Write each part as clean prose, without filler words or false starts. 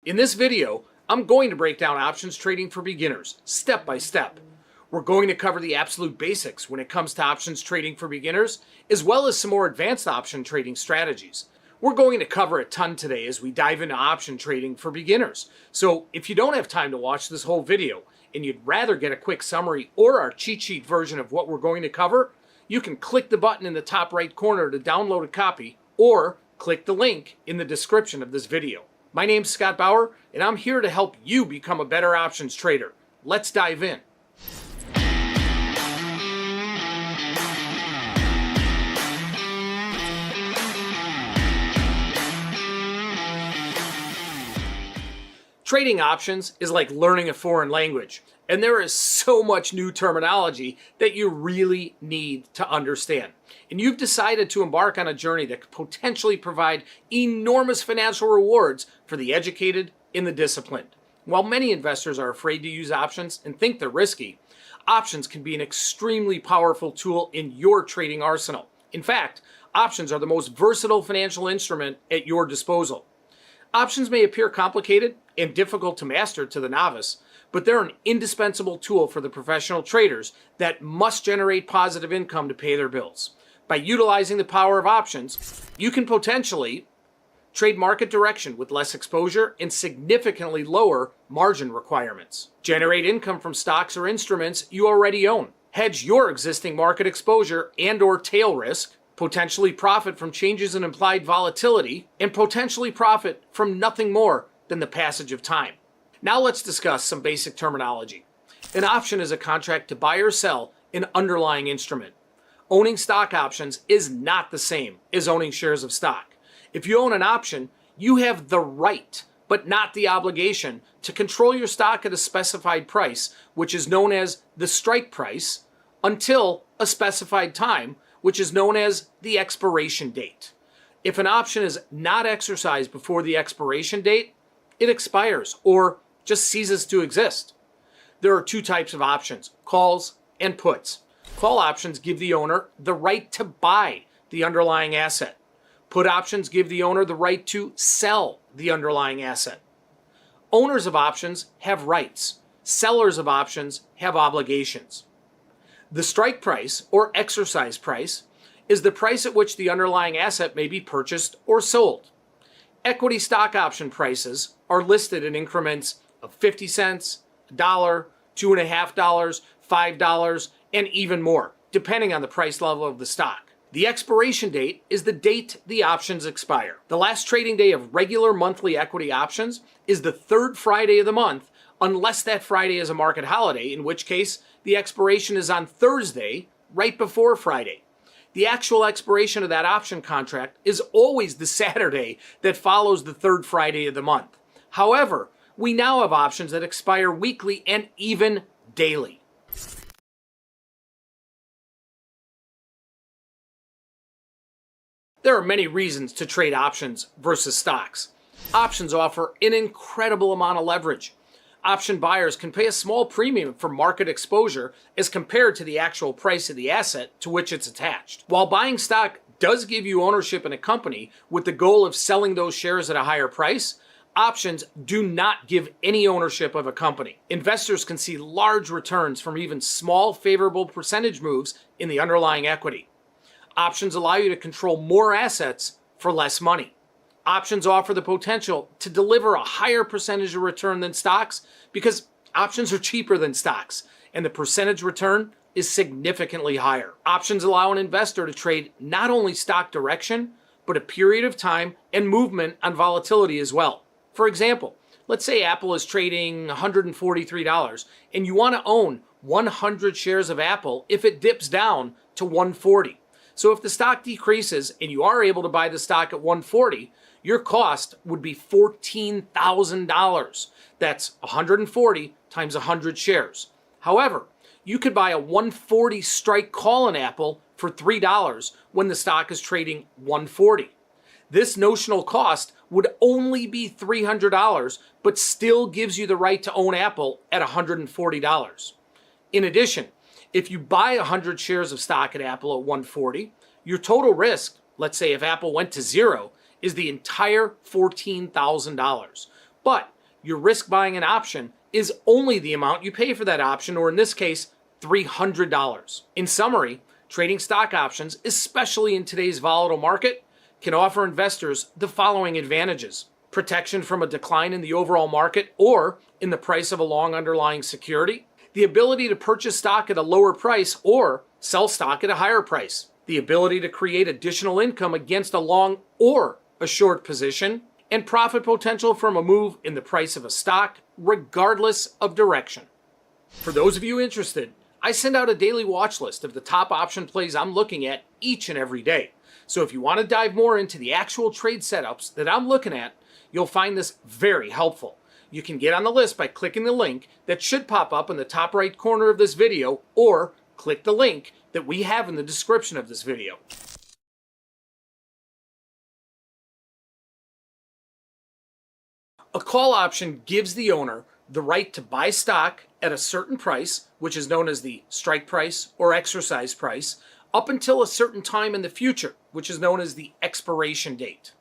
In this video, I'm going to break down options trading for beginners, step by step. We're going to cover the absolute basics when it comes to options trading for beginners, as well as some more advanced option trading strategies. We're going to cover a ton today as we dive into option trading for beginners. So if you don't have time to watch this whole video, and you'd rather get a quick summary or our cheat sheet version of what we're going to cover, you can click the button in the top right corner to download a copy, or click the link in the description of this video. My name's Scott Bauer, and I'm here to help you become a better options trader. Let's dive in. Trading options is like learning a foreign language, and there is so much new terminology that you really need to understand. And you've decided to embark on a journey that could potentially provide enormous financial rewards for the educated and the disciplined. While many investors are afraid to use options and think they're risky, options can be an extremely powerful tool in your trading arsenal. In fact, options are the most versatile financial instrument at your disposal. Options may appear complicated and difficult to master to the novice, but they're an indispensable tool for the professional traders that must generate positive income to pay their bills. By utilizing the power of options, you can potentially trade market direction with less exposure and significantly lower margin requirements. Generate income from stocks or instruments you already own. Hedge your existing market exposure and/or tail risk. Potentially profit from changes in implied volatility, and potentially profit from nothing more than the passage of time. Now let's discuss some basic terminology. An option is a contract to buy or sell an underlying instrument. Owning stock options is not the same as owning shares of stock. If you own an option, you have the right, but not the obligation, to control your stock at a specified price, which is known as the strike price, until a specified time, which is known as the expiration date. If an option is not exercised before the expiration date, it expires or just ceases to exist. There are two types of options, calls and puts. Call options give the owner the right to buy the underlying asset. Put options give the owner the right to sell the underlying asset. Owners of options have rights. Sellers of options have obligations. The strike price, or exercise price, is the price at which the underlying asset may be purchased or sold. Equity stock option prices are listed in increments of 50 cents, $1, $2.50, $5, and even more, depending on the price level of the stock. The expiration date is the date the options expire. The last trading day of regular monthly equity options is the third Friday of the month, unless that Friday is a market holiday, in which case the expiration is on Thursday, right before Friday. The actual expiration of that option contract is always the Saturday that follows the third Friday of the month. However, we now have options that expire weekly and even daily. There are many reasons to trade options versus stocks. Options offer an incredible amount of leverage. Option buyers can pay a small premium for market exposure as compared to the actual price of the asset to which it's attached. While buying stock does give you ownership in a company with the goal of selling those shares at a higher price, options do not give any ownership of a company. Investors can see large returns from even small favorable percentage moves in the underlying equity. Options allow you to control more assets for less money. Options offer the potential to deliver a higher percentage of return than stocks because options are cheaper than stocks, and the percentage return is significantly higher. Options allow an investor to trade not only stock direction, but a period of time and movement on volatility as well. For example, let's say Apple is trading $143, and you want to own 100 shares of Apple if it dips down to $140. So if the stock decreases and you are able to buy the stock at $140, your cost would be $14,000. That's 140 times 100 shares. However, you could buy a 140 strike call on Apple for $3 when the stock is trading $140. This notional cost would only be $300, but still gives you the right to own Apple at $140. In addition, if you buy 100 shares of stock at Apple at $140, your total risk, let's say if Apple went to zero, is the entire $14,000. but your risk buying an option is only the amount you pay for that option, or in this case, $300. In summary, trading stock options, especially in today's volatile market, can offer investors the following advantages: protection from a decline in the overall market or in the price of a long underlying security, the ability to purchase stock at a lower price or sell stock at a higher price, the ability to create additional income against a long or a short position, and profit potential from a move in the price of a stock, regardless of direction. For those of you interested, I send out a daily watch list of the top option plays I'm looking at each and every day. So if you want to dive more into the actual trade setups that I'm looking at, you'll find this very helpful. You can get on the list by clicking the link that should pop up in the top right corner of this video, or click the link that we have in the description of this video. A call option gives the owner the right to buy stock at a certain price, which is known as the strike price or exercise price, up until a certain time in the future, which is known as the expiration date.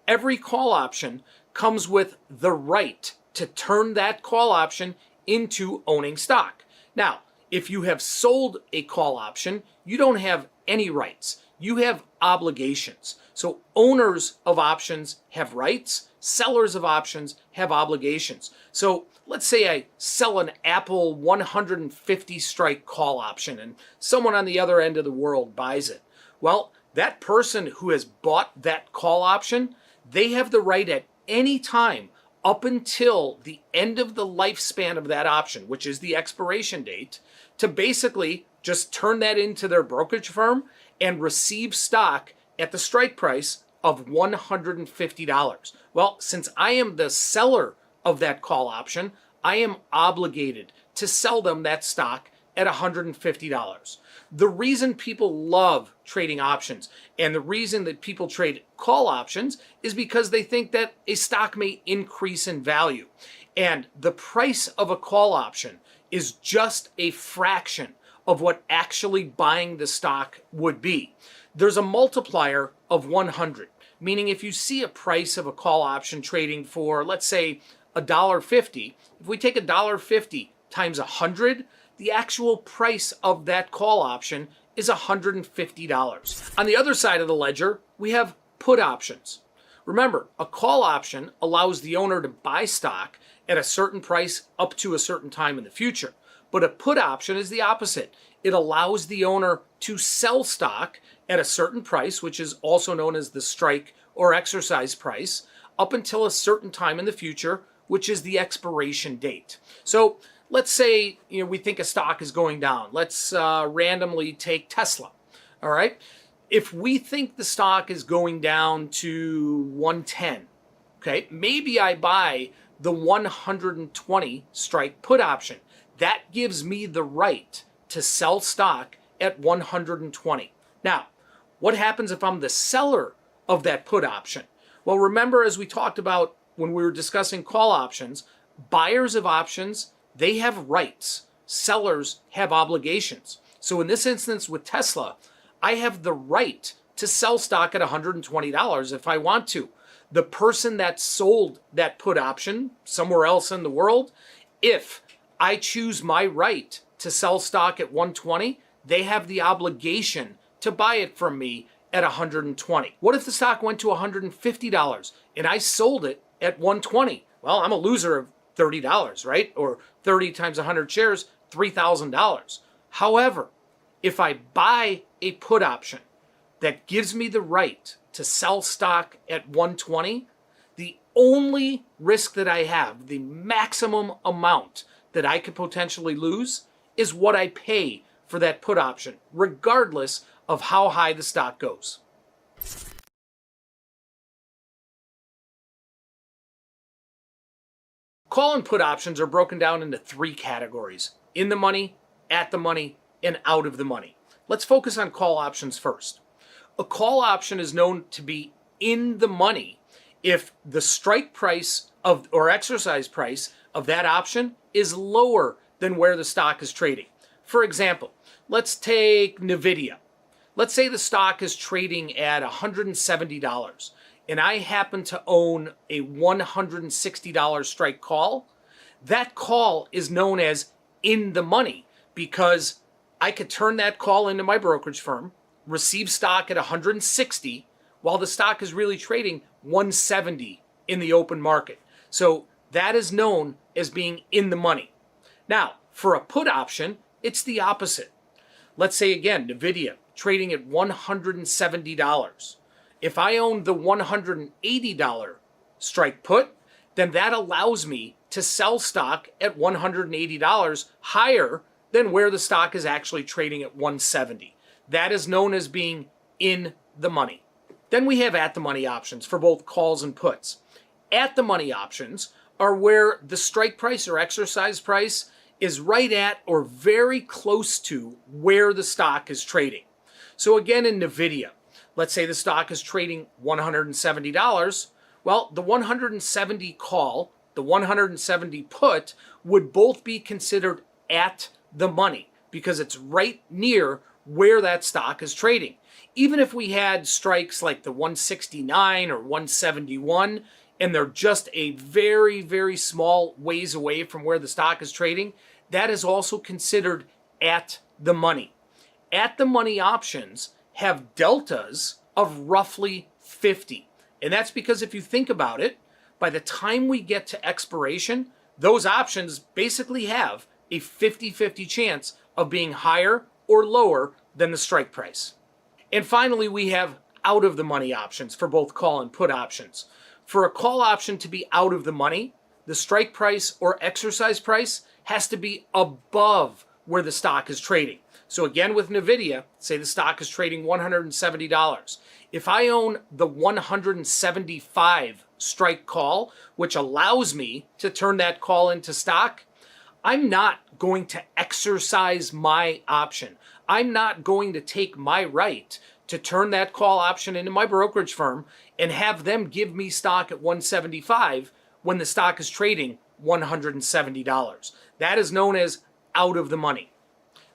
Every call option comes with the right to turn that call option into owning stock. Now, if you have sold a call option, you don't have any rights. You have obligations. So owners of options have rights, sellers of options have obligations. So let's say I sell an Apple 150 strike call option and someone on the other end of the world buys it. Well, that person who has bought that call option, they have the right at any time up until the end of the lifespan of that option, which is the expiration date, to basically just turn that into their brokerage firm and receive stock at the strike price of $150. Well, since I am the seller of that call option, I am obligated to sell them that stock at $150. The reason people love trading options and the reason that people trade call options is because they think that a stock may increase in value. And the price of a call option is just a fraction of what actually buying the stock would be. There's a multiplier of 100, meaning if you see a price of a call option trading for, let's say, $1.50, if we take $1.50 times 100, the actual price of that call option is $150. On the other side of the ledger, we have put options. Remember, a call option allows the owner to buy stock at a certain price up to a certain time in the future. But a put option is the opposite. It allows the owner to sell stock at a certain price, which is also known as the strike or exercise price, up until a certain time in the future, which is the expiration date. So let's say we think a stock is going down. Let's randomly take Tesla. All right. If we think the stock is going down to 110, okay, maybe I buy the 120 strike put option. That gives me the right to sell stock at 120. Now, what happens if I'm the seller of that put option? Well, remember, as we talked about when we were discussing call options, buyers of options, they have rights. Sellers have obligations. So in this instance with Tesla, I have the right to sell stock at $120 if I want to. The person that sold that put option somewhere else in the world, if I choose my right to sell stock at 120, they have the obligation to buy it from me at 120. What if the stock went to $150 and I sold it at 120? Well, I'm a loser of $30, right? Or 30 times 100 shares, $3,000. However, if I buy a put option that gives me the right to sell stock at 120, the only risk that I have, the maximum amount that I could potentially lose, is what I pay for that put option, regardless of how high the stock goes. Call and put options are broken down into three categories: in the money, at the money, and out of the money. Let's focus on call options first. A call option is known to be in the money if the strike price of or exercise price of that option is lower than where the stock is trading. For example, let's take NVIDIA. Let's say the stock is trading at $170 and I happen to own a $160 strike call, that call is known as in the money because I could turn that call into my brokerage firm, receive stock at 160 while the stock is really trading 170 in the open market. So that is known as being in the money. Now, for a put option, it's the opposite. Let's say again, NVIDIA trading at $170. If I own the $180 strike put, then that allows me to sell stock at $180 higher than where the stock is actually trading at 170. That is known as being in the money. Then we have at the money options for both calls and puts. At the money options are where the strike price or exercise price is right at or very close to where the stock is trading. So again, in NVIDIA, let's say the stock is trading $170. Well, the 170 call, the 170 put would both be considered at the money because it's right near where that stock is trading. Even if we had strikes like the 169 or 171, and they're just a very, very small ways away from where the stock is trading, that is also considered at the money. At the money options have deltas of roughly 50. And that's because if you think about it, by the time we get to expiration, those options basically have a 50-50 chance of being higher or lower than the strike price. And finally, we have out of the money options for both call and put options. For a call option to be out of the money, the strike price or exercise price has to be above where the stock is trading. So again, with NVIDIA, say the stock is trading $170. If I own the 175 strike call, which allows me to turn that call into stock, I'm not going to exercise my option. I'm not going to take my right to turn that call option into my brokerage firm and have them give me stock at 175 when the stock is trading $170. That is known as out of the money.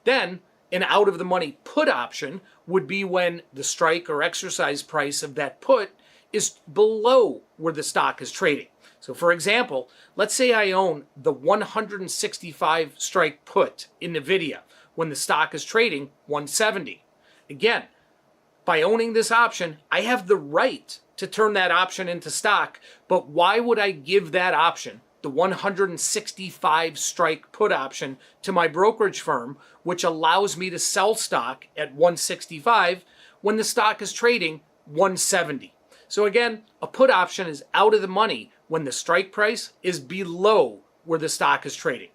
Then an out of the money put option would be when the strike or exercise price of that put is below where the stock is trading. So for example, let's say I own the 165 strike put in NVIDIA when the stock is trading 170. Again, by owning this option, I have the right to turn that option into stock, but why would I give that option, the 165 strike put option, to my brokerage firm, which allows me to sell stock at 165 when the stock is trading 170? So again, a put option is out of the money when the strike price is below where the stock is trading.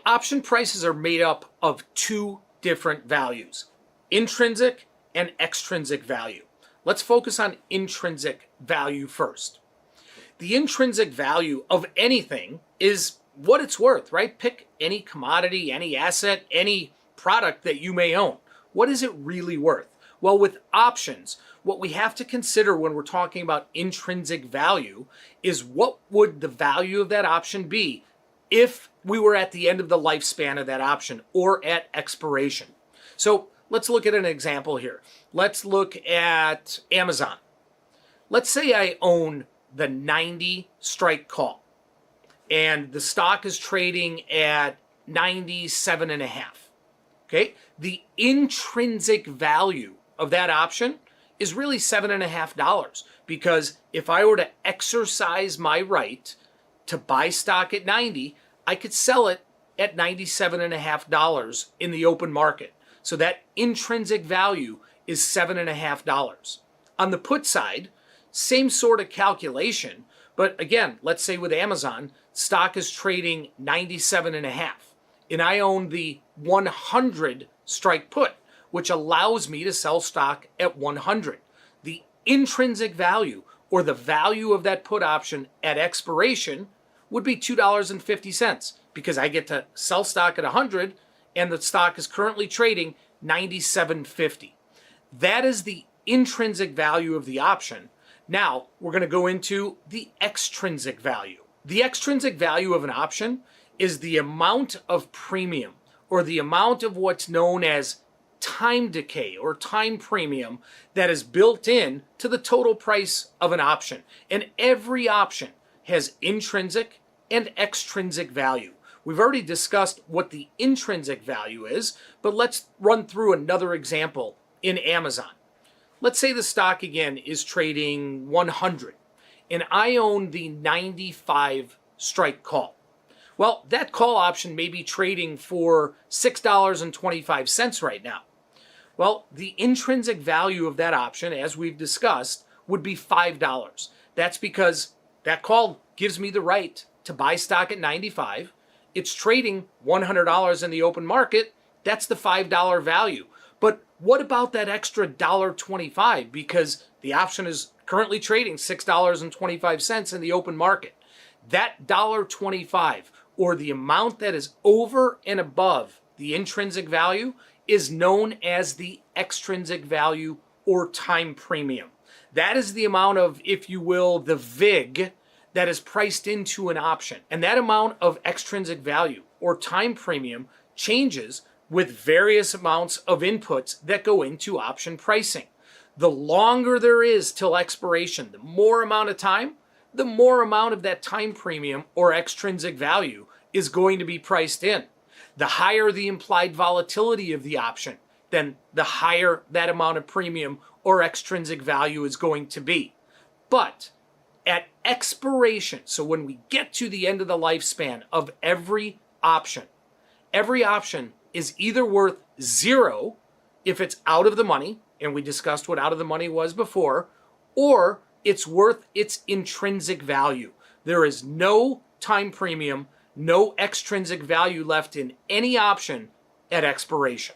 Option prices are made up of two different values, intrinsic and extrinsic value. Let's focus on intrinsic value first. The intrinsic value of anything is what it's worth, right? Pick any commodity, any asset, any product that you may own. What is it really worth? Well, with options, what we have to consider when we're talking about intrinsic value is what would the value of that option be if we were at the end of the lifespan of that option or at expiration. So let's look at an example here. Let's look at Amazon. Let's say I own the 90 strike call and the stock is trading at 97.5. Okay, the intrinsic value of that option is really $7.50 because if I were to exercise my right to buy stock at 90, I could sell it at $97.50 in the open market. So that intrinsic value is $7.50. On the put side, same sort of calculation, but again, let's say with Amazon, stock is trading 97.5, and I own the 100 strike put, which allows me to sell stock at 100. The intrinsic value, or the value of that put option at expiration, would be $2.50 because I get to sell stock at 100 and the stock is currently trading 97.50. That is the intrinsic value of the option. Now we're going to go into the extrinsic value. The extrinsic value of an option is the amount of premium or the amount of what's known as time decay or time premium that is built in to the total price of an option. And every option has intrinsic and extrinsic value. We've already discussed what the intrinsic value is, but let's run through another example in Amazon. Let's say the stock again is trading 100 and I own the 95 strike call. Well, that call option may be trading for $6.25 right now. Well, the intrinsic value of that option, as we've discussed, would be $5. That's because that call gives me the right to buy stock at 95. It's trading $100 in the open market. That's the $5 value. But what about that extra $1.25? Because the option is currently trading $6.25 in the open market. That $1.25, or the amount that is over and above the intrinsic value, is known as the extrinsic value or time premium. That is the amount of, if you will, the VIG that is priced into an option. And that amount of extrinsic value or time premium changes with various amounts of inputs that go into option pricing. The longer there is till expiration, the more amount of time, the more amount of that time premium or extrinsic value is going to be priced in. The higher the implied volatility of the option, then the higher that amount of premium or extrinsic value is going to be. But at expiration, so when we get to the end of the lifespan of every option is either worth zero if it's out of the money, and we discussed what out of the money was before, or it's worth its intrinsic value. There is no time premium, no extrinsic value left in any option at expiration.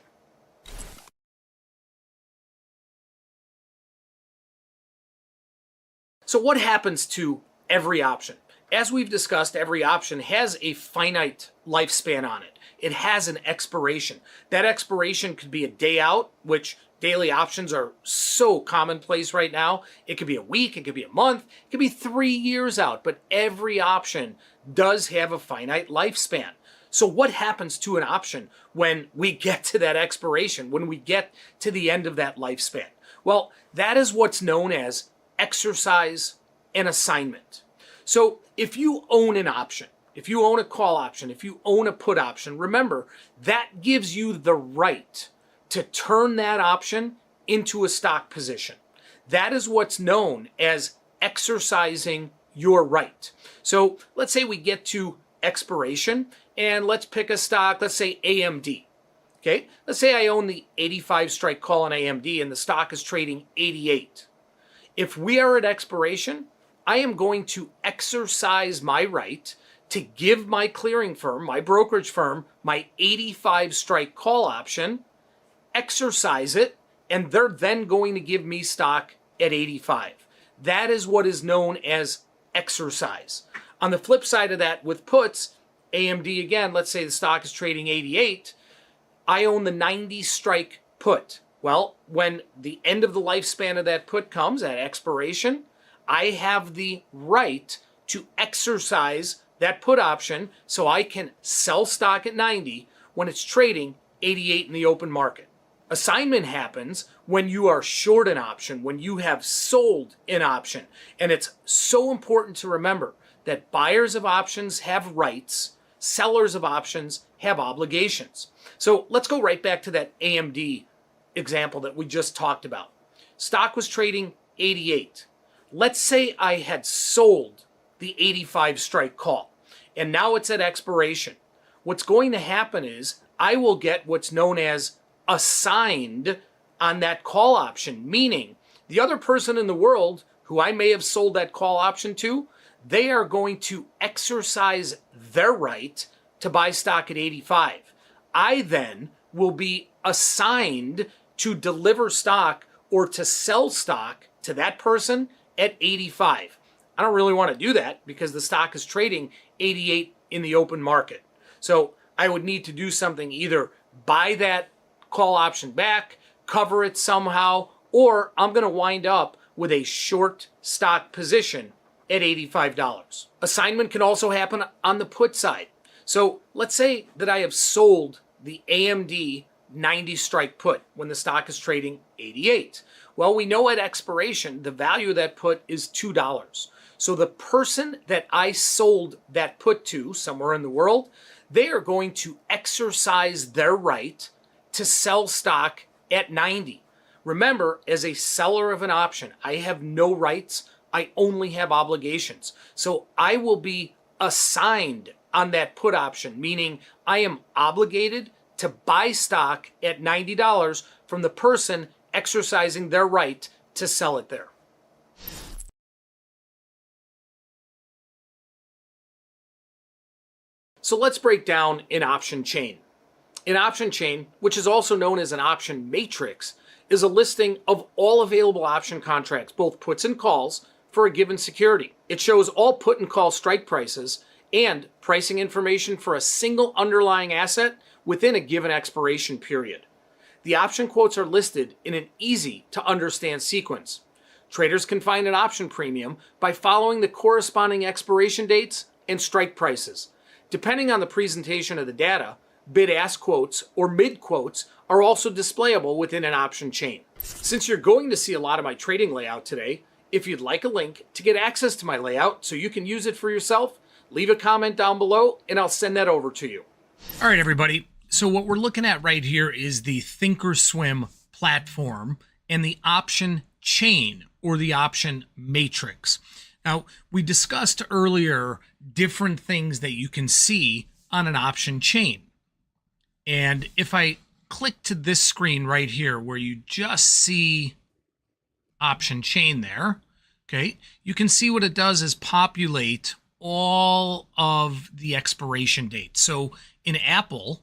So what happens to every option? As we've discussed, every option has a finite lifespan on it. It has an expiration. That expiration could be a day out, which daily options are so commonplace right now. It could be a week, it could be a month, it could be 3 years out, but every option does have a finite lifespan. So what happens to an option when we get to that expiration, when we get to the end of that lifespan? Well, that is what's known as exercise and assignment. So if you own an option, if you own a call option, if you own a put option, remember that gives you the right to turn that option into a stock position. That is what's known as exercising your right. So let's say we get to expiration and let's pick a stock, let's say AMD. Okay, let's say I own the 85 strike call on AMD and the stock is trading 88. If we are at expiration, I am going to exercise my right to give my clearing firm, my brokerage firm, my 85 strike call option, exercise it, and they're then going to give me stock at 85. That is what is known as exercise. On the flip side of that, with puts, AMD again, let's say the stock is trading 88, I own the 90 strike put. Well, when the end of the lifespan of that put comes at expiration, I have the right to exercise that put option so I can sell stock at 90 when it's trading 88 in the open market. Assignment happens when you are short an option, when you have sold an option. And it's so important to remember that buyers of options have rights, sellers of options have obligations. So let's go right back to that AMD example that we just talked about. Stock was trading 88. Let's say I had sold the 85 strike call and now it's at expiration. What's going to happen is I will get what's known as assigned on that call option, meaning the other person in the world who I may have sold that call option to, they are going to exercise their right to buy stock at 85. I then will be assigned to deliver stock or to sell stock to that person at 85. I don't really want to do that because the stock is trading 88 in the open market. So I would need to do something, either buy that call option back, cover it somehow, or I'm going to wind up with a short stock position at $85. Assignment can also happen on the put side. So let's say that I have sold the AMD 90 strike put when the stock is trading 88? Well, we know at expiration, the value of that put is $2. So the person that I sold that put to somewhere in the world, they are going to exercise their right to sell stock at 90. Remember, as a seller of an option, I have no rights. I only have obligations. So I will be assigned on that put option, meaning I am obligated to buy stock at $90 from the person exercising their right to sell it there. So let's break down an option chain. An option chain, which is also known as an option matrix, is a listing of all available option contracts, both puts and calls, for a given security. It shows all put and call strike prices and pricing information for a single underlying asset within a given expiration period. The option quotes are listed in an easy to understand sequence. Traders can find an option premium by following the corresponding expiration dates and strike prices. Depending on the presentation of the data, bid-ask quotes or mid quotes are also displayable within an option chain. Since you're going to see a lot of my trading layout today, if you'd like a link to get access to my layout so you can use it for yourself, leave a comment down below and I'll send that over to you. All right, everybody. So what we're looking at right here is the Thinkorswim platform and the option chain or the option matrix. Now, we discussed earlier different things that you can see on an option chain. And if I click to this screen right here where you just see option chain there, okay, you can see what it does is populate all of the expiration dates. So in Apple,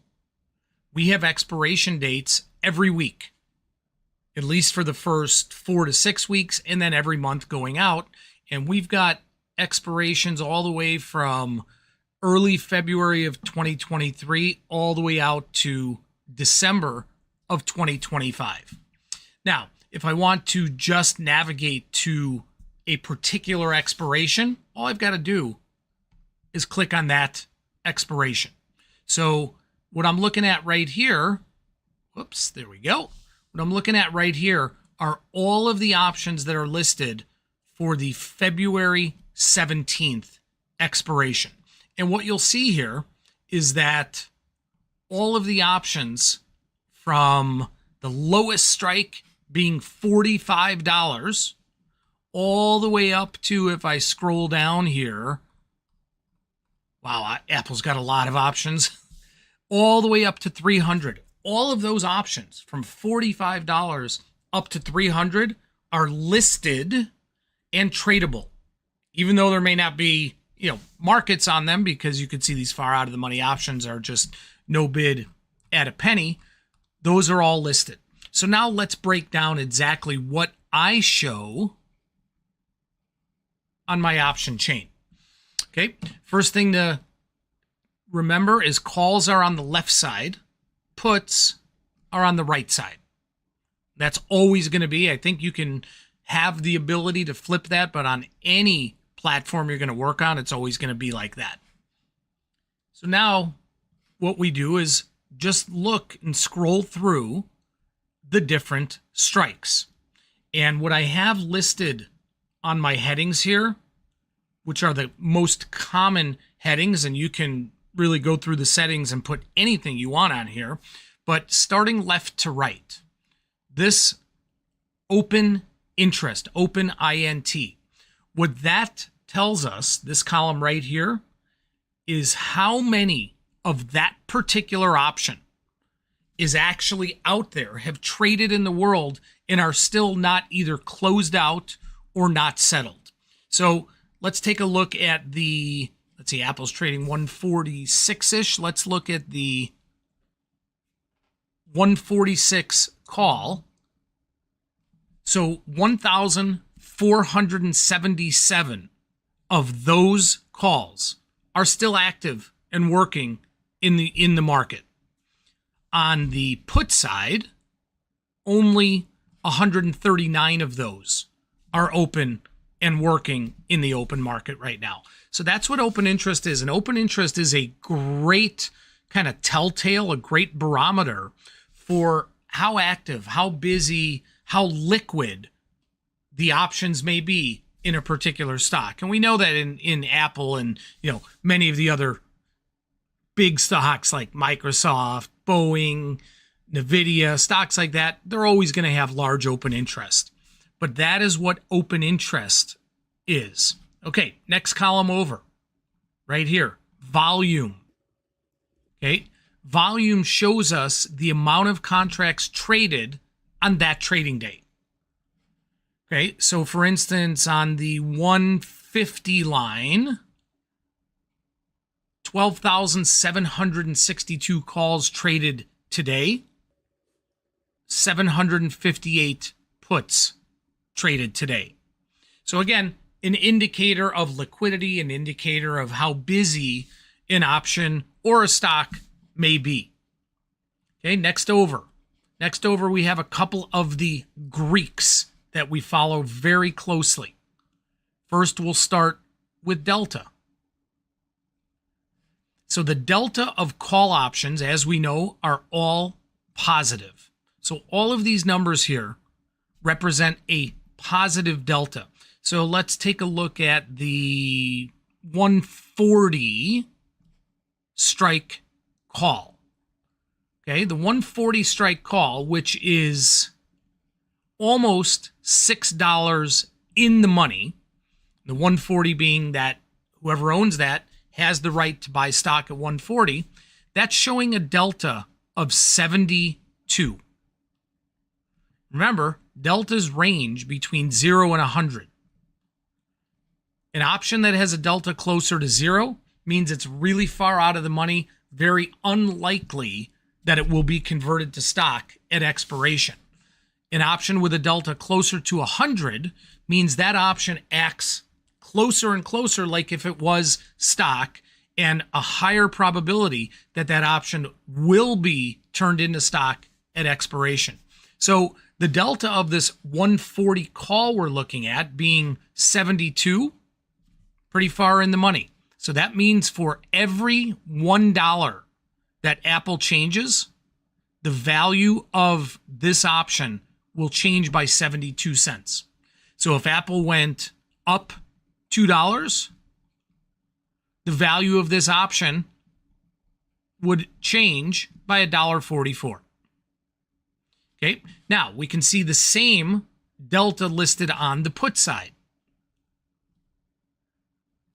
we have expiration dates every week, at least for the first 4 to 6 weeks, and then every month going out. And we've got expirations all the way from early February of 2023 all the way out to December of 2025. Now, if I want to just navigate to a particular expiration, all I've got to do is click on that expiration. So what I'm looking at right here, whoops, there we go. What I'm looking at right here are all of the options that are listed for the February 17th expiration. And what you'll see here is that all of the options from the lowest strike being $45 all the way up to, if I scroll down here, wow, Apple's got a lot of options, all the way up to $300. All of those options from $45 up to $300 are listed and tradable, even though there may not be, markets on them, because you could see these far out of the money options are just no bid at a penny. Those are all listed. So now let's break down exactly what I show on my option chain. Okay, first thing to remember is calls are on the left side, puts are on the right side. That's always going to be. I think you can have the ability to flip that, but on any platform you're going to work on, it's always going to be like that. So now what we do is just look and scroll through the different strikes. And what I have listed on my headings here, which are the most common headings, and you can really go through the settings and put anything you want on here, but starting left to right, this open interest, open INT, what that tells us, this column right here, is how many of that particular option is actually out there, have traded in the world, and are still not either closed out or not settled. So let's take a look at the, let's see, Apple's trading 146-ish. Let's look at the 146 call. So 1,477 of those calls are still active and working in the market. On the put side, only 139 of those are open and working in the open market right now. So that's what open interest is. And open interest is a great kind of telltale, a great barometer for how active, how busy, how liquid the options may be in a particular stock. And we know that in Apple and, many of the other big stocks like Microsoft, Boeing, Nvidia, stocks like that, they're always going to have large open interest. But that is what open interest is. Okay, next column over, right here, volume. Okay, volume shows us the amount of contracts traded on that trading day. Okay, so for instance, on the 150 line, 12,762 calls traded today, 758 puts traded today. So again, an indicator of liquidity, an indicator of how busy an option or a stock may be. Okay, next over. Next over, we have a couple of the Greeks that we follow very closely. First, we'll start with delta. So the delta of call options, as we know, are all positive. So all of these numbers here represent a positive delta. So let's take a look at the 140 strike call. Okay, the 140 strike call, which is almost $6 in the money. The 140 being that whoever owns that has the right to buy stock at 140. That's showing a delta of 72. Remember, deltas range between 0 and 100. An option that has a delta closer to 0 means it's really far out of the money, very unlikely that it will be converted to stock at expiration. An option with a delta closer to 100 means that option acts closer and closer like if it was stock, and a higher probability that that option will be turned into stock at expiration. So the delta of this 140 call we're looking at being 72, pretty far in the money. So that means for every $1 that Apple changes, the value of this option will change by 72 cents. So if Apple went up $2, the value of this option would change by $1.44. Okay, now we can see the same delta listed on the put side.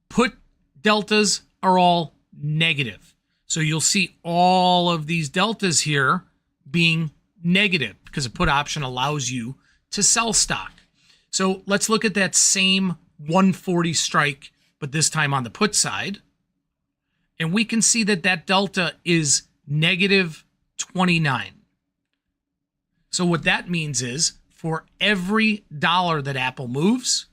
Put deltas are all negative. So you'll see all of these deltas here being negative because a put option allows you to sell stock. So let's look at that same 140 strike, but this time on the put side. And we can see that that delta is negative 29. So what that means is for every dollar that Apple moves,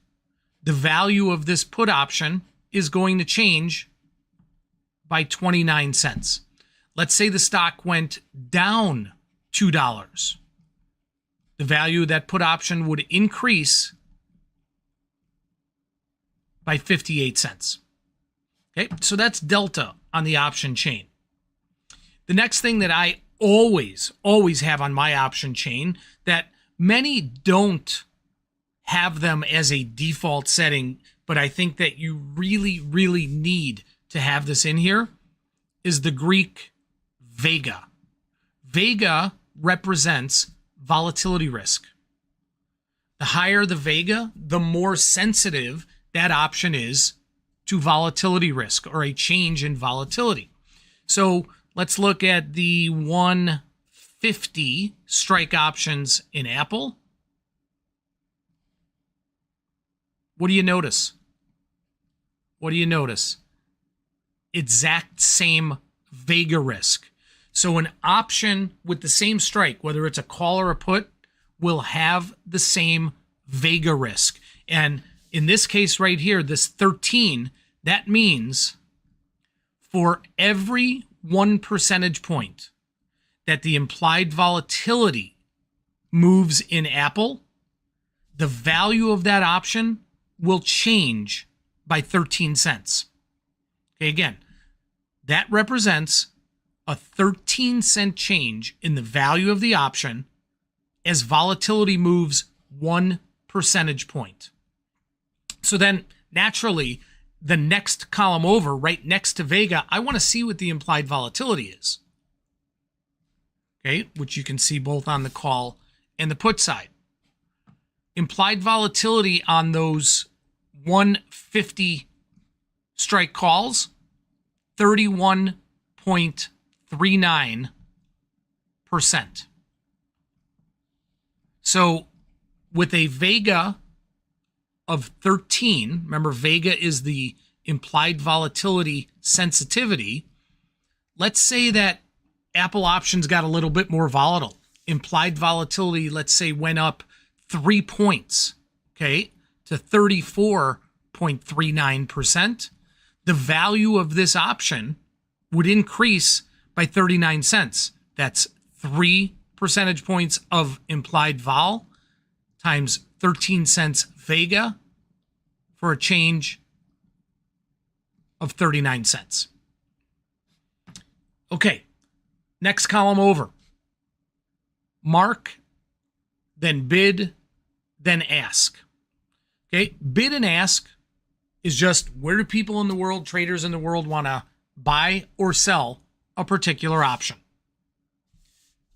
the value of this put option is going to change by 29 cents. Let's say the stock went down $2. The value of that put option would increase by 58 cents. Okay, so that's delta on the option chain. The next thing that I always have on my option chain that many don't have them as a default setting, but I think that you really need to have this in here, is the Greek Vega. Vega represents volatility risk. The higher the Vega, the more sensitive that option is to volatility risk or a change in volatility. So let's look at the 150 strike options in Apple. What do you notice? What do you notice? Exact same Vega risk. So an option with the same strike, whether it's a call or a put, will have the same Vega risk. And in this case right here, this 13, that means for every 1 percentage point that the implied volatility moves in Apple, the value of that option will change by 13 cents. Okay, again, that represents a 13-cent change in the value of the option as volatility moves 1 percentage point. So then naturally, the next column over, right next to Vega, I want to see what the implied volatility is. Okay, which you can see both on the call and the put side. Implied volatility on those 150 strike calls, 31.39%. So with a Vega of 13, remember Vega is the implied volatility sensitivity. Let's say that Apple options got a little bit more volatile. Implied volatility, let's say, went up 3 points, okay, to 34.39%. The value of this option would increase by 39 cents. That's 3 percentage points of implied vol times 13 cents Vega for a change of 39 cents. Okay, next column over. Mark, then bid, then ask. Okay, bid and ask is just where do people in the world, traders in the world, want to buy or sell a particular option.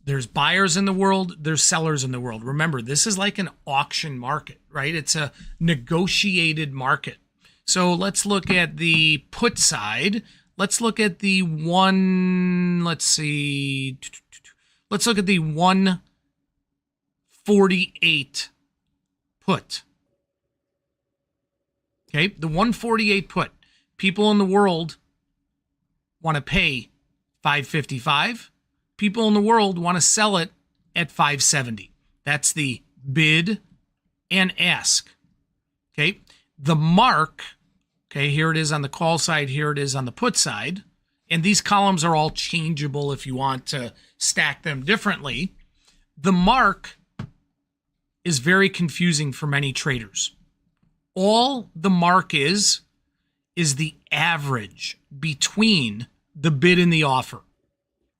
There's buyers in the world, there's sellers in the world. Remember, this is like an auction market, right? It's a negotiated market. So let's look at the put side. Let's look at the let's look at the 148 put. Okay, the 148 put. People in the world want to pay $5.55. People in the world want to sell it at $5.70. That's the bid and ask. Okay, the mark, okay, here it is on the call side, here it is on the put side. And these columns are all changeable if you want to stack them differently. The mark is very confusing for many traders. All the mark is the average between the bid and the offer,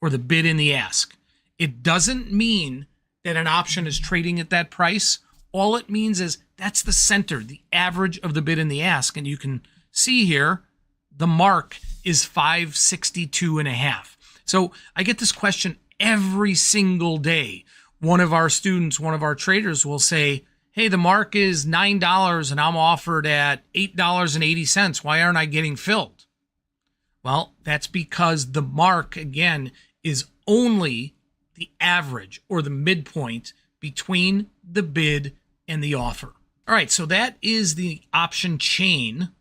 or the bid and the ask. It doesn't mean that an option is trading at that price. All it means is that's the center, the average of the bid and the ask. And you can see here, the mark is 562.5. So I get this question every single day. One of our students, one of our traders will say, hey, the mark is $9 and I'm offered at $8.80. Why aren't I getting filled? Well, that's because the mark, again, is only the average or the midpoint between the bid and the offer. All right, so that is the option chain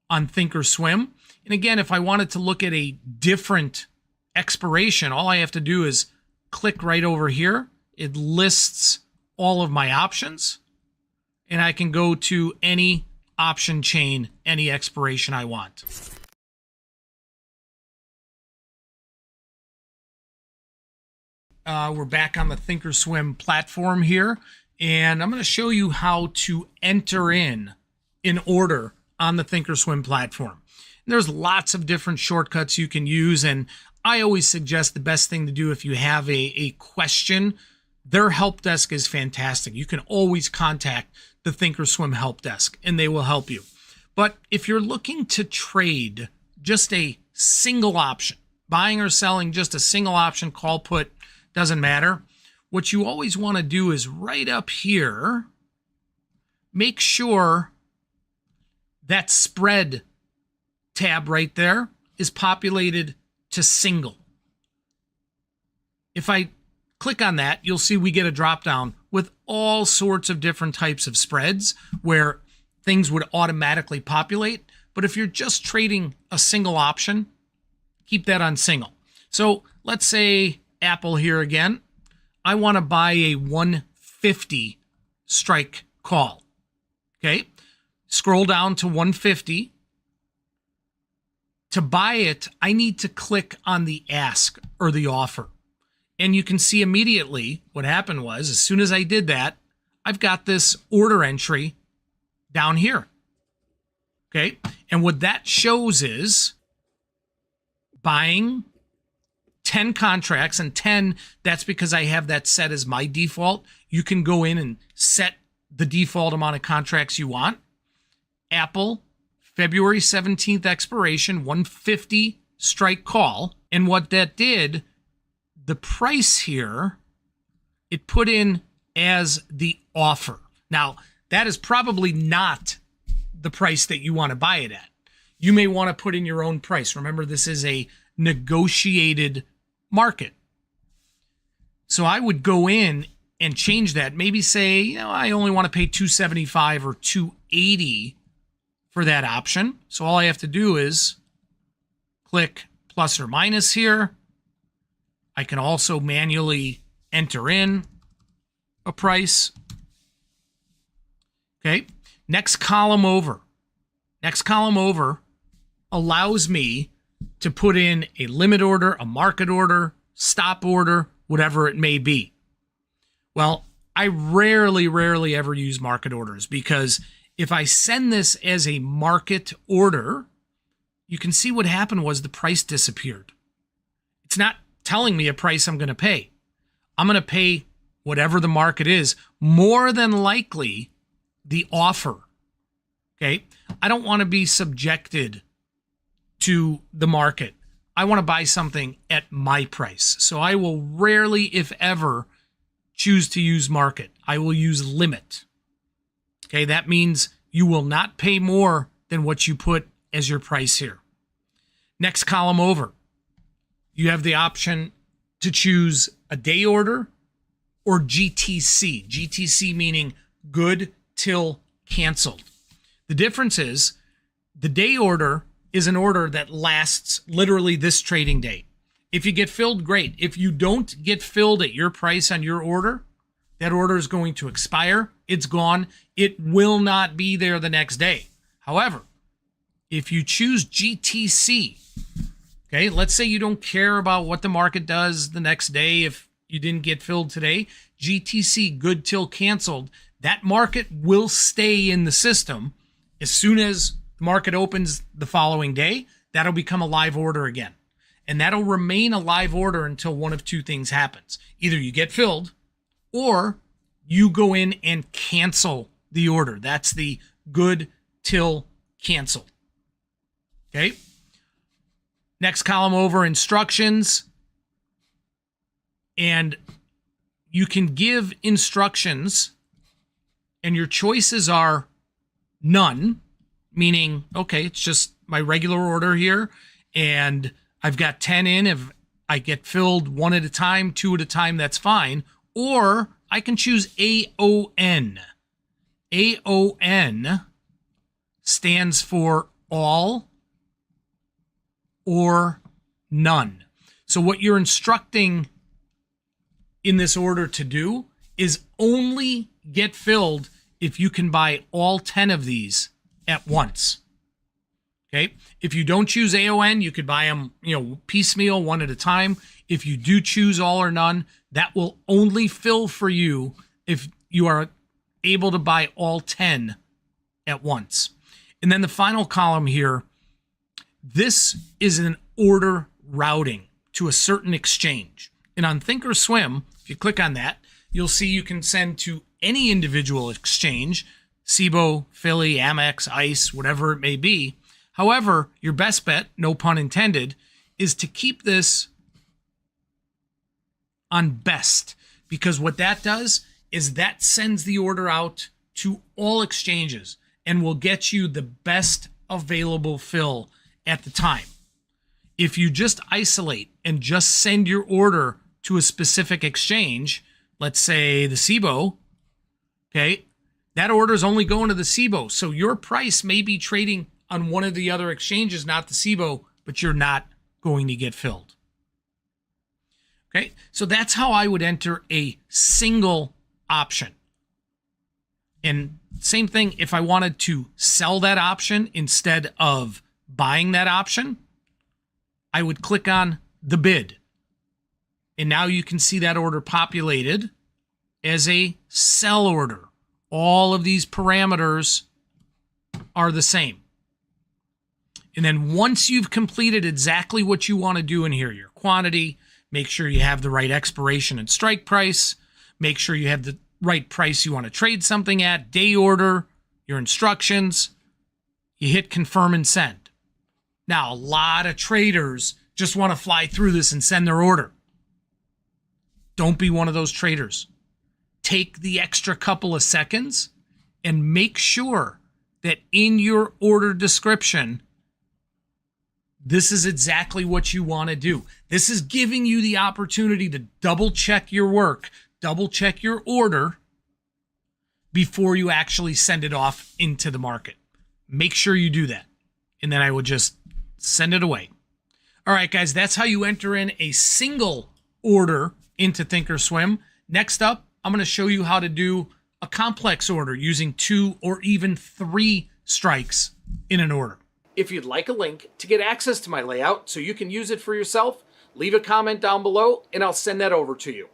on Thinkorswim. And again, if I wanted to look at a different expiration, all I have to do is click right over here. It lists all of my options, and I can go to any option chain, any expiration I want. We're back on the Thinkorswim platform here, and I'm going to show you how to enter in order on the Thinkorswim platform. And there's lots of different shortcuts you can use, and I always suggest the best thing to do if you have a question, their help desk is fantastic. You can always contact the Thinkorswim help desk, and they will help you. But if you're looking to trade just a single option, buying or selling just a single option, call, put, doesn't matter. What you always want to do is right up here, make sure that spread tab right there is populated to single. If I click on that, you'll see we get a drop down with all sorts of different types of spreads where things would automatically populate. But if you're just trading a single option, keep that on single. So let's say Apple here again. I want to buy a 150 strike call. Okay. Scroll down to 150. To buy it, I need to click on the ask or the offer. And you can see immediately what happened was, as soon as I did that, I've got this order entry down here. Okay. And what that shows is buying 10 contracts, and 10, that's because I have that set as my default. You can go in and set the default amount of contracts you want. Apple, February 17th expiration, 150 strike call. And what that did, the price here, it put in as the offer. Now, that is probably not the price that you want to buy it at. You may want to put in your own price. Remember, this is a negotiated market. So I would go in and change that. Maybe say, I only want to pay $275 or $280 for that option. So all I have to do is click plus or minus here. I can also manually enter in a price. Okay. Next column over. Next column over allows me to put in a limit order, a market order, stop order, whatever it may be. Well, I rarely ever use market orders, because if I send this as a market order, you can see what happened was the price disappeared. It's not telling me a price I'm going to pay. I'm going to pay whatever the market is, more than likely the offer. Okay? I don't want to be subjected to the market. I want to buy something at my price. So I will rarely, if ever, choose to use market. I will use limit. Okay, that means you will not pay more than what you put as your price here. Next column over, you have the option to choose a day order or GTC. GTC meaning good till canceled. The difference is the day order is an order that lasts literally this trading day. If you get filled, great. If you don't get filled at your price on your order, that order is going to expire. It's gone. It will not be there the next day. However, if you choose GTC, okay, let's say you don't care about what the market does the next day if you didn't get filled today, GTC, good till canceled, that market will stay in the system. As soon as the market opens the following day, that'll become a live order again. And that'll remain a live order until one of two things happens. Either you get filled or you go in and cancel the order. That's the good till canceled. Okay. Next column over, instructions. And you can give instructions, and your choices are none, meaning, okay, it's just my regular order here, and I've got 10 in. If I get filled one at a time, two at a time, that's fine. Or I can choose AON. AON stands for all or none. So what you're instructing in this order to do is only get filled if you can buy all 10 of these at once. Okay. If you don't choose AON, you could buy them, piecemeal, one at a time. If you do choose all or none, that will only fill for you if you are able to buy all 10 at once. And then the final column here, this is an order routing to a certain exchange. And on Thinkorswim, if you click on that, you'll see you can send to any individual exchange, SIBO, Philly, Amex, ICE, whatever it may be. However, your best bet, no pun intended, is to keep this on best, because what that does is that sends the order out to all exchanges and will get you the best available fill at the time. If you just isolate and just send your order to a specific exchange, let's say the SIBO, okay, that order is only going to the SIBO. So your price may be trading on one of the other exchanges, not the SIBO, but you're not going to get filled. Okay, so that's how I would enter a single option. And same thing, if I wanted to sell that option instead of buying that option, I would click on the bid. And now you can see that order populated as a sell order. All of these parameters are the same. And then once you've completed exactly what you want to do in here, your quantity, Make sure you have the right expiration and strike price. Make sure you have the right price you want to trade something at, day order, your instructions. You hit confirm and send. Now, a lot of traders just want to fly through this and send their order. Don't be one of those traders. Take the extra couple of seconds and make sure that in your order description, this is exactly what you want to do. This is giving you the opportunity to double check your work, double check your order before you actually send it off into the market. Make sure you do that. And then I would just send it away. All right, guys, that's how you enter in a single order into Thinkorswim. Next up, I'm going to show you how to do a complex order using 2 or even 3 strikes in an order. If you'd like a link to get access to my layout so you can use it for yourself, leave a comment down below and I'll send that over to you.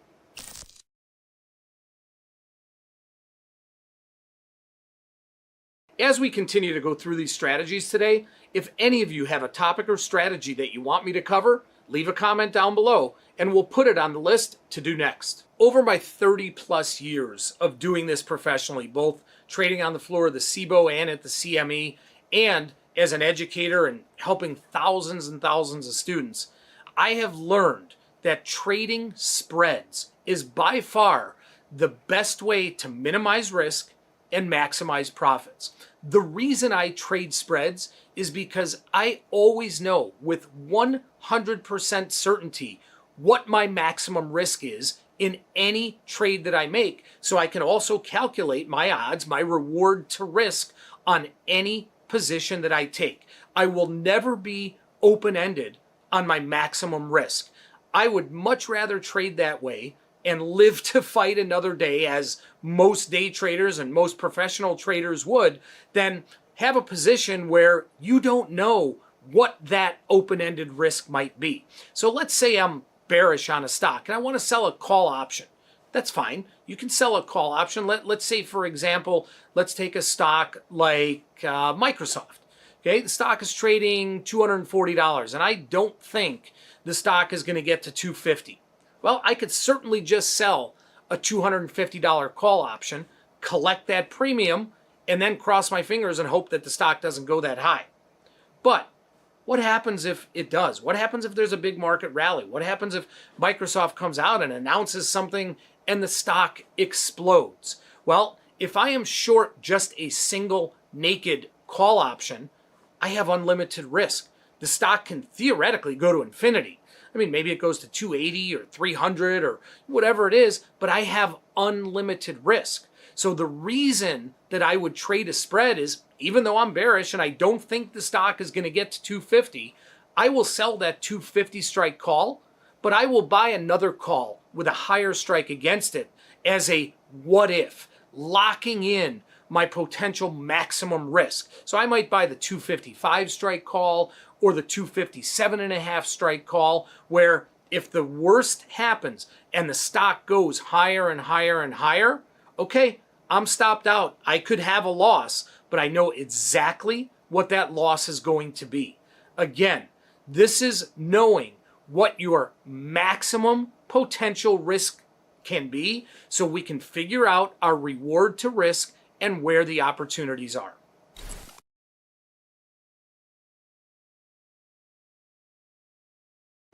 As we continue to go through these strategies today, if any of you have a topic or strategy that you want me to cover, leave a comment down below and we'll put it on the list to do next. Over my 30 plus years of doing this professionally, both trading on the floor of the CBOE and at the CME, and as an educator and helping thousands and thousands of students, I have learned that trading spreads is by far the best way to minimize risk and maximize profits. The reason I trade spreads is because I always know with 100% certainty what my maximum risk is in any trade that I make. So I can also calculate my odds, my reward to risk on any position that I take. I will never be open-ended on my maximum risk. I would much rather trade that way and live to fight another day, as most day traders and most professional traders would, than have a position where you don't know what that open-ended risk might be. So let's say I'm bearish on a stock and I want to sell a call option. That's fine. You can sell a call option. Let's say, for example, let's take a stock like Microsoft. Okay, the stock is trading $240 and I don't think the stock is going to get to $250. Well, I could certainly just sell a $250 call option, collect that premium, and then cross my fingers and hope that the stock doesn't go that high. But what happens if it does? What happens if there's a big market rally? What happens if Microsoft comes out and announces something and the stock explodes? Well, if I am short just a single naked call option, I have unlimited risk. The stock can theoretically go to infinity. I mean, maybe it goes to 280 or 300 or whatever it is, but I have unlimited risk. So the reason that I would trade a spread is, even though I'm bearish and I don't think the stock is going to get to 250, I will sell that 250 strike call, but I will buy another call with a higher strike against it as a what if, locking in my potential maximum risk. So I might buy the 255 strike call or the 257.5 strike call, where if the worst happens and the stock goes higher and higher and higher, okay, I'm stopped out. I could have a loss, but I know exactly what that loss is going to be. Again, this is knowing what your maximum potential risk can be so we can figure out our reward to risk and where the opportunities are.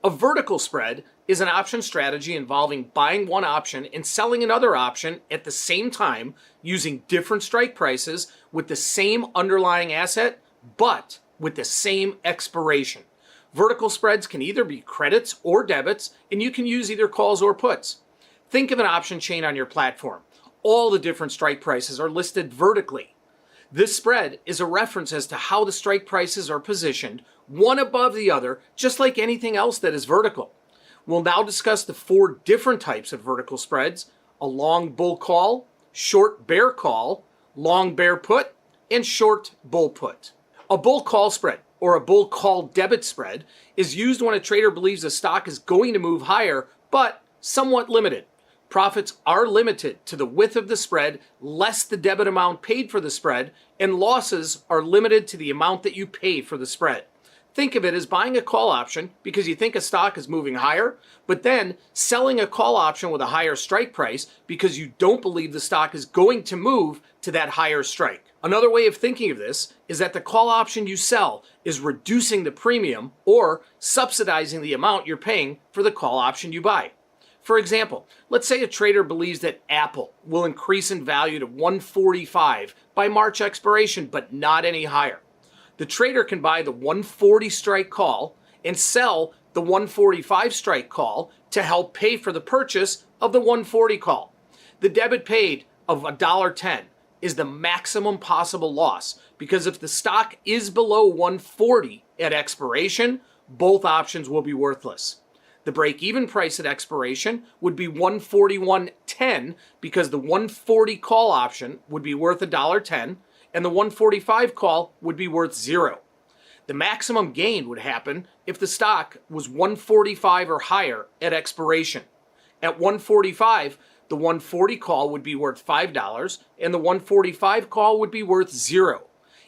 A vertical spread is an option strategy involving buying one option and selling another option at the same time using different strike prices with the same underlying asset, but with the same expiration. Vertical spreads can either be credits or debits, and you can use either calls or puts. Think of an option chain on your platform. All the different strike prices are listed vertically. This spread is a reference as to how the strike prices are positioned, one above the other, just like anything else that is vertical. We'll now discuss the 4 different types of vertical spreads: a long bull call, short bear call, long bear put, and short bull put. A bull call spread, or a bull call debit spread, is used when a trader believes a stock is going to move higher, but somewhat limited. Profits are limited to the width of the spread less the debit amount paid for the spread, and losses are limited to the amount that you pay for the spread. Think of it as buying a call option because you think a stock is moving higher, but then selling a call option with a higher strike price because you don't believe the stock is going to move to that higher strike. Another way of thinking of this is that the call option you sell is reducing the premium or subsidizing the amount you're paying for the call option you buy. For example, let's say a trader believes that Apple will increase in value to 145 by March expiration, but not any higher. The trader can buy the 140 strike call and sell the 145 strike call to help pay for the purchase of the 140 call. The debit paid of $1.10 is the maximum possible loss because if the stock is below 140 at expiration, both options will be worthless. The break-even price at expiration would be 141.10 because the 140 call option would be worth $1.10 and the 145 call would be worth $0. The maximum gain would happen if the stock was 145 or higher at expiration. At 145, the 140 call would be worth $5 and the 145 call would be worth $0.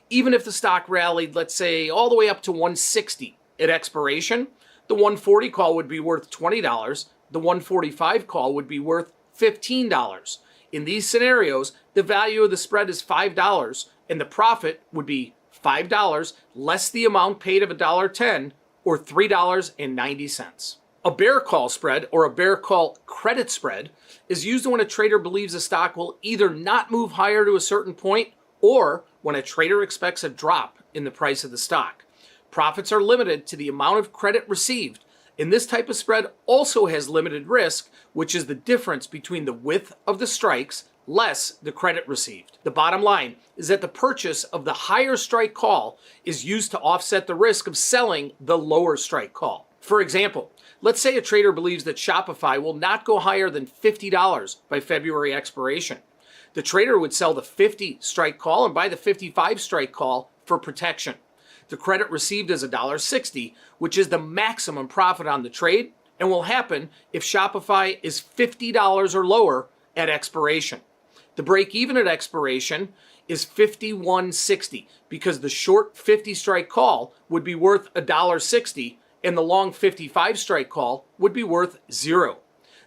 Even if the stock rallied, let's say, all the way up to 160 at expiration, the 140 call would be worth $20, the 145 call would be worth $15. In these scenarios, the value of the spread is $5 and the profit would be $5 less the amount paid of $1.10 or $3.90. A bear call spread or a bear call credit spread is used when a trader believes a stock will either not move higher to a certain point or when a trader expects a drop in the price of the stock. Profits are limited to the amount of credit received, and this type of spread also has limited risk, which is the difference between the width of the strikes less the credit received. The bottom line is that the purchase of the higher strike call is used to offset the risk of selling the lower strike call. For example, let's say a trader believes that Shopify will not go higher than $50 by February expiration. The trader would sell the 50 strike call and buy the 55 strike call for protection. The credit received is $1.60, which is the maximum profit on the trade and will happen if Shopify is $50 or lower at expiration. The break even at expiration is $51.60 because the short 50 strike call would be worth $1.60 and the long 55 strike call would be worth $0.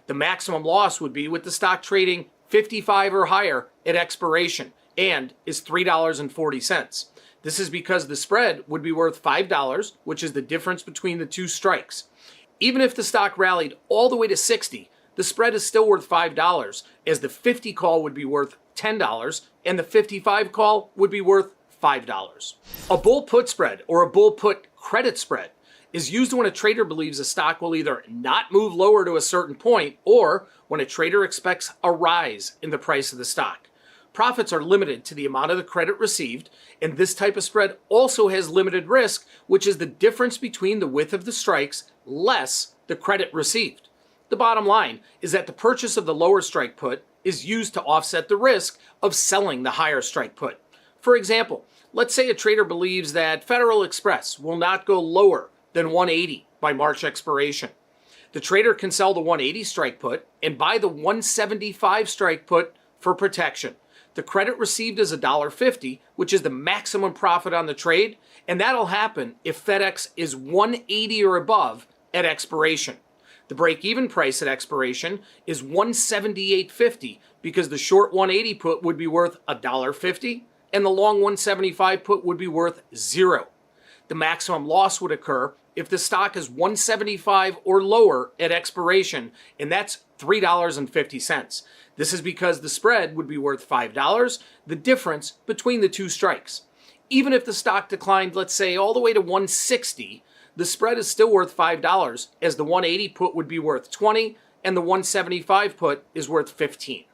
The maximum loss would be with the stock trading 55 or higher at expiration and is $3.40. This is because the spread would be worth $5, which is the difference between the two strikes. Even if the stock rallied all the way to 60, the spread is still worth $5, as the 50 call would be worth $10 and the 55 call would be worth $5. A bull put spread or a bull put credit spread is used when a trader believes a stock will either not move lower to a certain point or when a trader expects a rise in the price of the stock. Profits are limited to the amount of the credit received, and this type of spread also has limited risk, which is the difference between the width of the strikes less the credit received. The bottom line is that the purchase of the lower strike put is used to offset the risk of selling the higher strike put. For example, let's say a trader believes that Federal Express will not go lower than 180 by March expiration. The trader can sell the 180 strike put and buy the 175 strike put for protection. The credit received is $1.50, which is the maximum profit on the trade, and that'll happen if FedEx is 180 or above at expiration. The break-even price at expiration is $178.50 because the short 180 put would be worth $1.50 and the long 175 put would be worth $0. The maximum loss would occur if the stock is 175 or lower at expiration, and that's $3.50. This is because the spread would be worth $5, the difference between the two strikes. Even if the stock declined, let's say, all the way to 160, the spread is still worth $5, as the 180 put would be worth $20 and the 175 put is worth $15.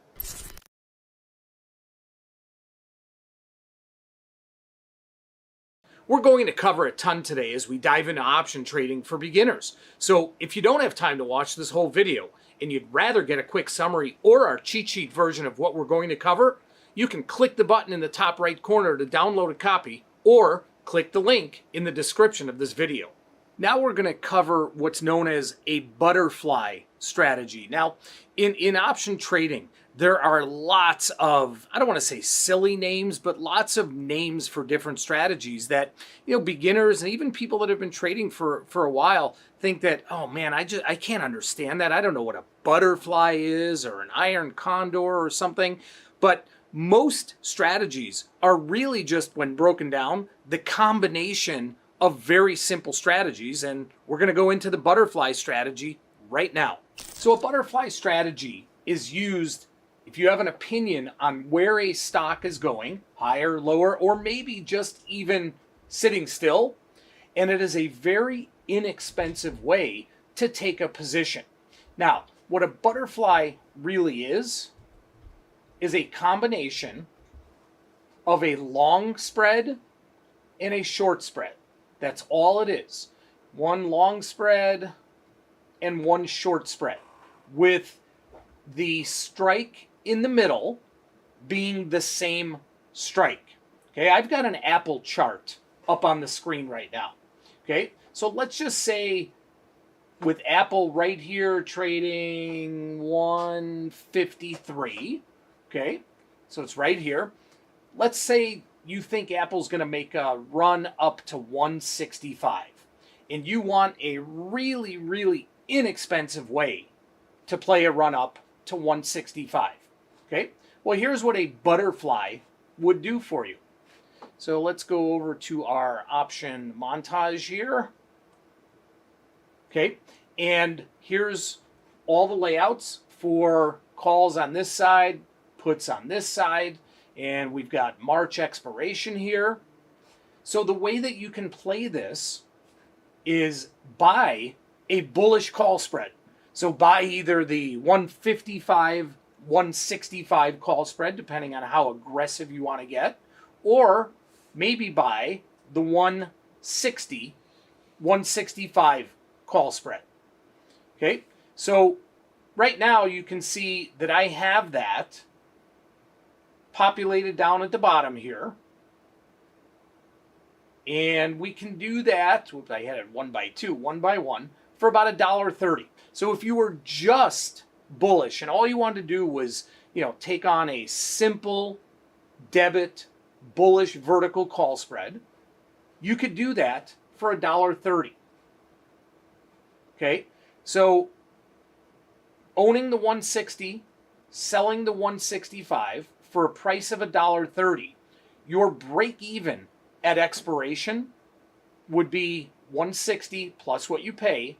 We're going to cover a ton today as we dive into option trading for beginners. So if you don't have time to watch this whole video and you'd rather get a quick summary or our cheat sheet version of what we're going to cover, you can click the button in the top right corner to download a copy or click the link in the description of this video. Now we're going to cover what's known as a butterfly strategy. Now, in option trading, there are lots of, I don't want to say silly names, but lots of names for different strategies that, beginners and even people that have been trading for a while think that, oh man, I can't understand that. I don't know what a butterfly is or an iron condor or something. But most strategies are really just, when broken down, the combination of very simple strategies, and we're going to go into the butterfly strategy right now. So a butterfly strategy is used if you have an opinion on where a stock is going, higher, lower, or maybe just even sitting still, and it is a very inexpensive way to take a position. Now, what a butterfly really is a combination of a long spread and a short spread. That's all it is. One long spread and one short spread, with the strike in the middle being the same strike. Okay, I've got an Apple chart up on the screen right now. Okay, so let's just say with Apple right here trading 153. Okay, so it's right here. Let's say you think Apple's going to make a run up to 165, and you want a really, really inexpensive way to play a run up to 165. Okay, well, here's what a butterfly would do for you. So let's go over to our option montage here. Okay, and here's all the layouts for calls on this side, puts on this side, and we've got March expiration here. So the way that you can play this is buy a bullish call spread. So buy either the 155, 165 call spread, depending on how aggressive you want to get, or maybe buy the 160, 165 call spread. Okay, so right now you can see that I have that populated down at the bottom here. And we can do that, whoops, I had it one by one, for about $1.30. So if you were just bullish and all you wanted to do was, take on a simple debit bullish vertical call spread, you could do that for $1.30. Okay, so owning the 160, selling the 165 for a price of $1.30, your break even at expiration would be 160 plus what you pay,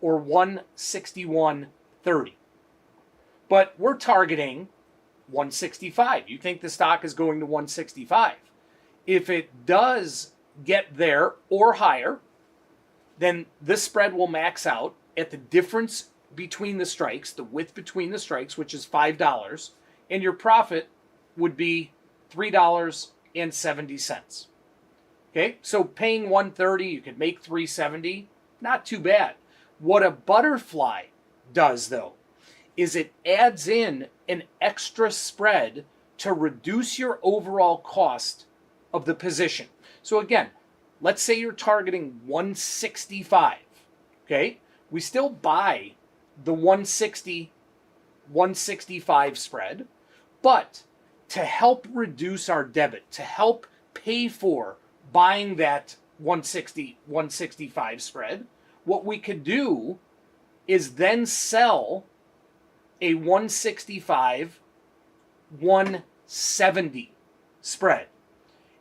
or 161.30. But we're targeting 165. You think the stock is going to 165. If it does get there or higher, then this spread will max out at the difference between the strikes, the width between the strikes, which is $5, and your profit would be $3.70. Okay, so paying 130, you could make 370, not too bad. What a butterfly does, though, is it adds in an extra spread to reduce your overall cost of the position. So again, let's say you're targeting 165, okay? We still buy the 160, 165 spread, but to help reduce our debit, to help pay for buying that 160, 165 spread, what we could do is then sell a 165, 170 spread.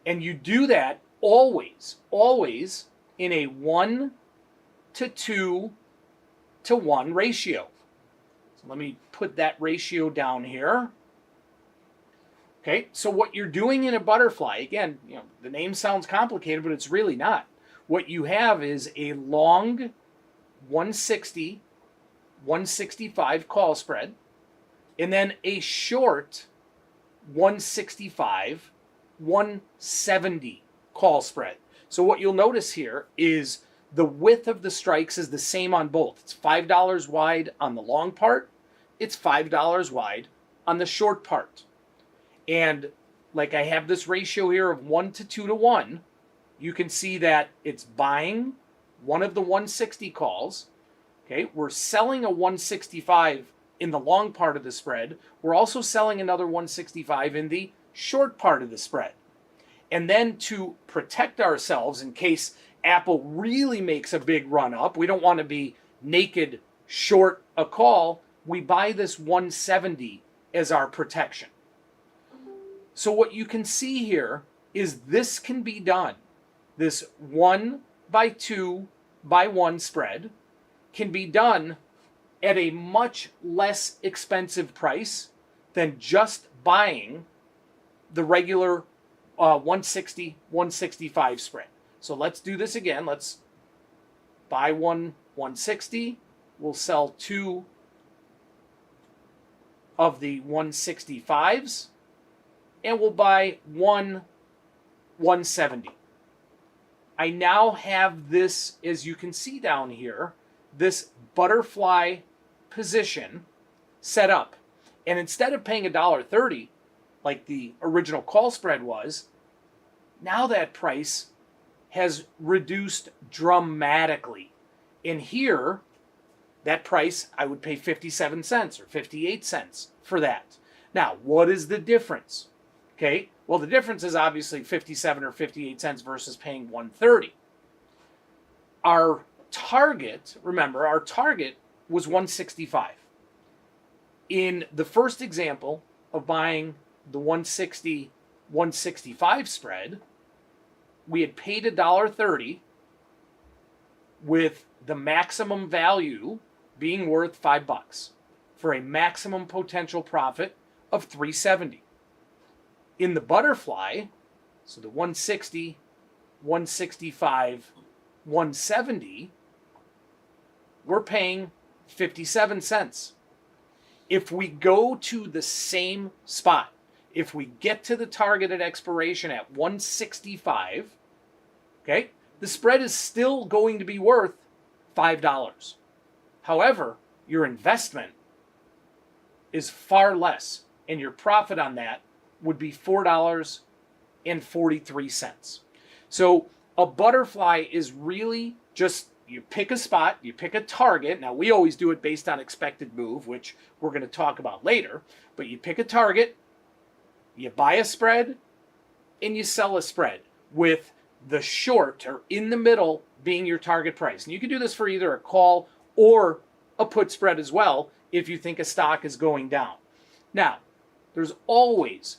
And you do that always in a 1 to 2 to 1 ratio. So let me put that ratio down here. Okay, so what you're doing in a butterfly, again, the name sounds complicated, but it's really not. What you have is a long 160, 165 call spread, and then a short 165, 170 call spread. So what you'll notice here is the width of the strikes is the same on both. It's $5 wide on the long part. It's $5 wide on the short part. And like I have this ratio here of 1 to 2 to 1, you can see that it's buying one of the 160 calls. Okay, we're selling a 165 in the long part of the spread. We're also selling another 165 in the short part of the spread. And then to protect ourselves in case Apple really makes a big run up, we don't want to be naked short a call, we buy this 170 as our protection. So what you can see here is this can be done. This 1 by 2 by 1 spread can be done at a much less expensive price than just buying the regular 160, 165 spread. So let's do this again. Let's buy one 160. We'll sell 2 of the 165s. And we'll buy 170. I now have this, as you can see down here, this butterfly position set up. And instead of paying $1.30, like the original call spread was, now that price has reduced dramatically. And here, that price, I would pay 57 cents or 58 cents for that. Now, what is the difference? Okay, well, the difference is obviously 57 or 58 cents versus paying 130. Our target, remember, our target was 165. In the first example of buying the 160, 165 spread, we had paid $1.30 with the maximum value being worth $5 for a maximum potential profit of $3.70. In the butterfly, so the 160, 165, 170, we're paying 57 cents. If we go to the same spot, if we get to the target at expiration at 165, okay, the spread is still going to be worth $5. However, your investment is far less, and your profit on that would be $4.43. So a butterfly is really just, you pick a spot, you pick a target. Now, we always do it based on expected move, which we're going to talk about later. But you pick a target, you buy a spread, and you sell a spread with the short or in the middle being your target price. And you can do this for either a call or a put spread as well if you think a stock is going down. Now, there's always,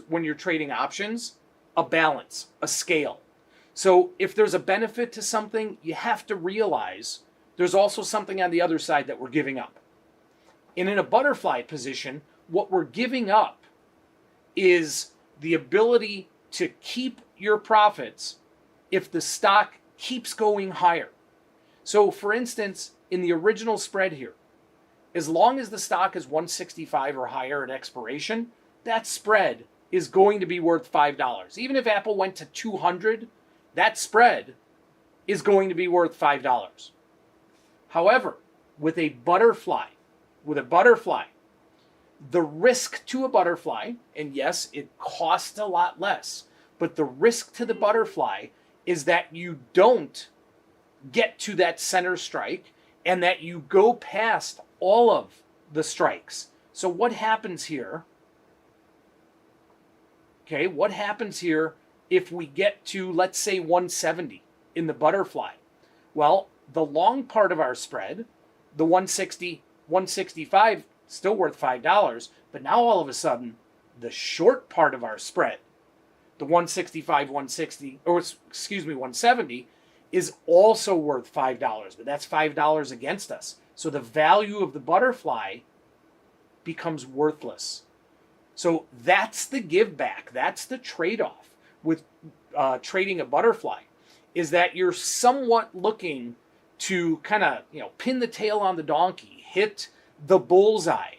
when you're trading options, a balance, a scale. So if there's a benefit to something, you have to realize there's also something on the other side that we're giving up. And in a butterfly position, what we're giving up is the ability to keep your profits if the stock keeps going higher. So for instance, in the original spread here, as long as the stock is 165 or higher at expiration, that spread is going to be worth $5. Even if Apple went to 200, that spread is going to be worth $5. However, with a butterfly, the risk to a butterfly, and yes, it costs a lot less, but the risk to the butterfly is that you don't get to that center strike and that you go past all of the strikes. So what happens here? Okay, what happens here if we get to, let's say, 170 in the butterfly? Well, the long part of our spread, the 160, 165, still worth $5, but now all of a sudden, the short part of our spread, the 165, 170, is also worth $5, but that's $5 against us. So the value of the butterfly becomes worthless. So that's the give back. That's the trade-off with trading a butterfly, is that you're somewhat looking to kind of, pin the tail on the donkey, hit the bullseye.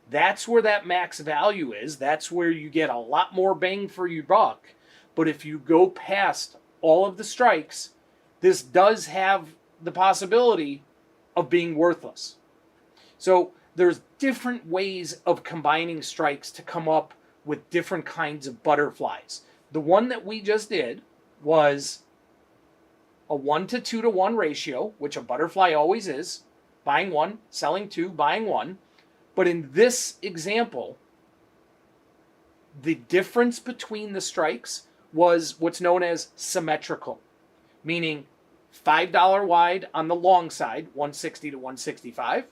That's where that max value is. That's where you get a lot more bang for your buck. But if you go past all of the strikes, this does have the possibility of being worthless. So there's different ways of combining strikes to come up with different kinds of butterflies. The one that we just did was a 1 to 2 to 1 ratio, which a butterfly always is, buying 1, selling 2, buying 1. But in this example, the difference between the strikes was what's known as symmetrical, meaning $5 wide on the long side, 160 to 165,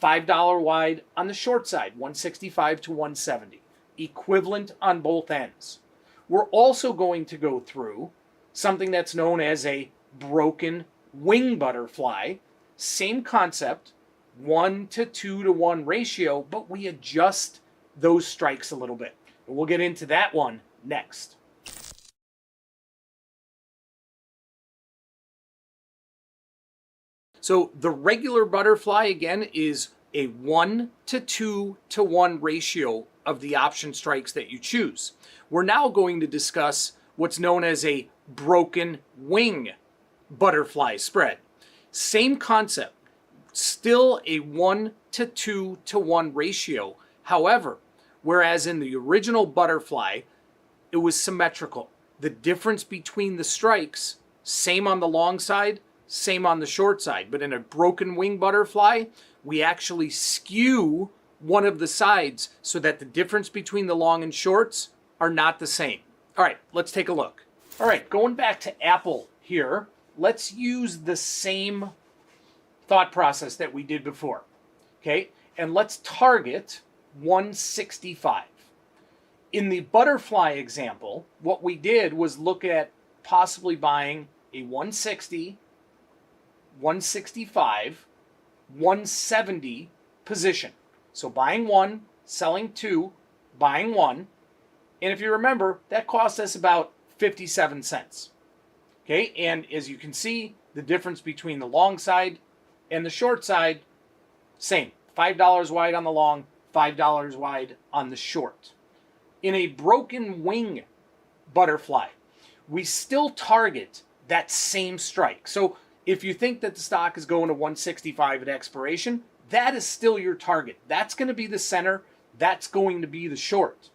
$5 wide on the short side, 165 to 170, equivalent on both ends. We're also going to go through something that's known as a broken wing butterfly. Same concept, 1 to 2 to 1 ratio, but we adjust those strikes a little bit. And we'll get into that one next. So the regular butterfly, again, is a 1 to 2 to 1 ratio of the option strikes that you choose. We're now going to discuss what's known as a broken wing butterfly spread. Same concept, still a 1 to 2 to 1 ratio. However, whereas in the original butterfly, it was symmetrical. The difference between the strikes, same on the long side, same on the short side. But in a broken wing butterfly, we actually skew one of the sides so that the difference between the long and shorts are not the same. All right, let's take a look. All right, going back to Apple here, let's use the same thought process that we did before. Okay, and let's target 165. In the butterfly example, what we did was look at possibly buying a 160, 165, 170 position. So buying 1, selling 2, buying 1. And if you remember, that cost us about 57 cents. Okay, and as you can see, the difference between the long side and the short side, same. $5 wide on the long, $5 wide on the short. In a broken wing butterfly, we still target that same strike. So if you think that the stock is going to 165 at expiration, that is still your target. That's going to be the center. That's going to be the short.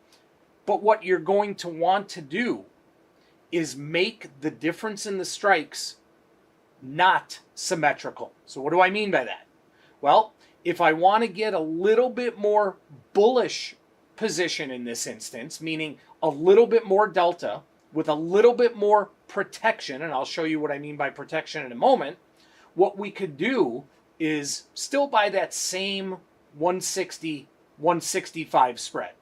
But what you're going to want to do is make the difference in the strikes not symmetrical. So what do I mean by that? Well, if I want to get a little bit more bullish position in this instance, meaning a little bit more delta with a little bit more protection, and I'll show you what I mean by protection in a moment, what we could do is still buy that same 160, 165 spread.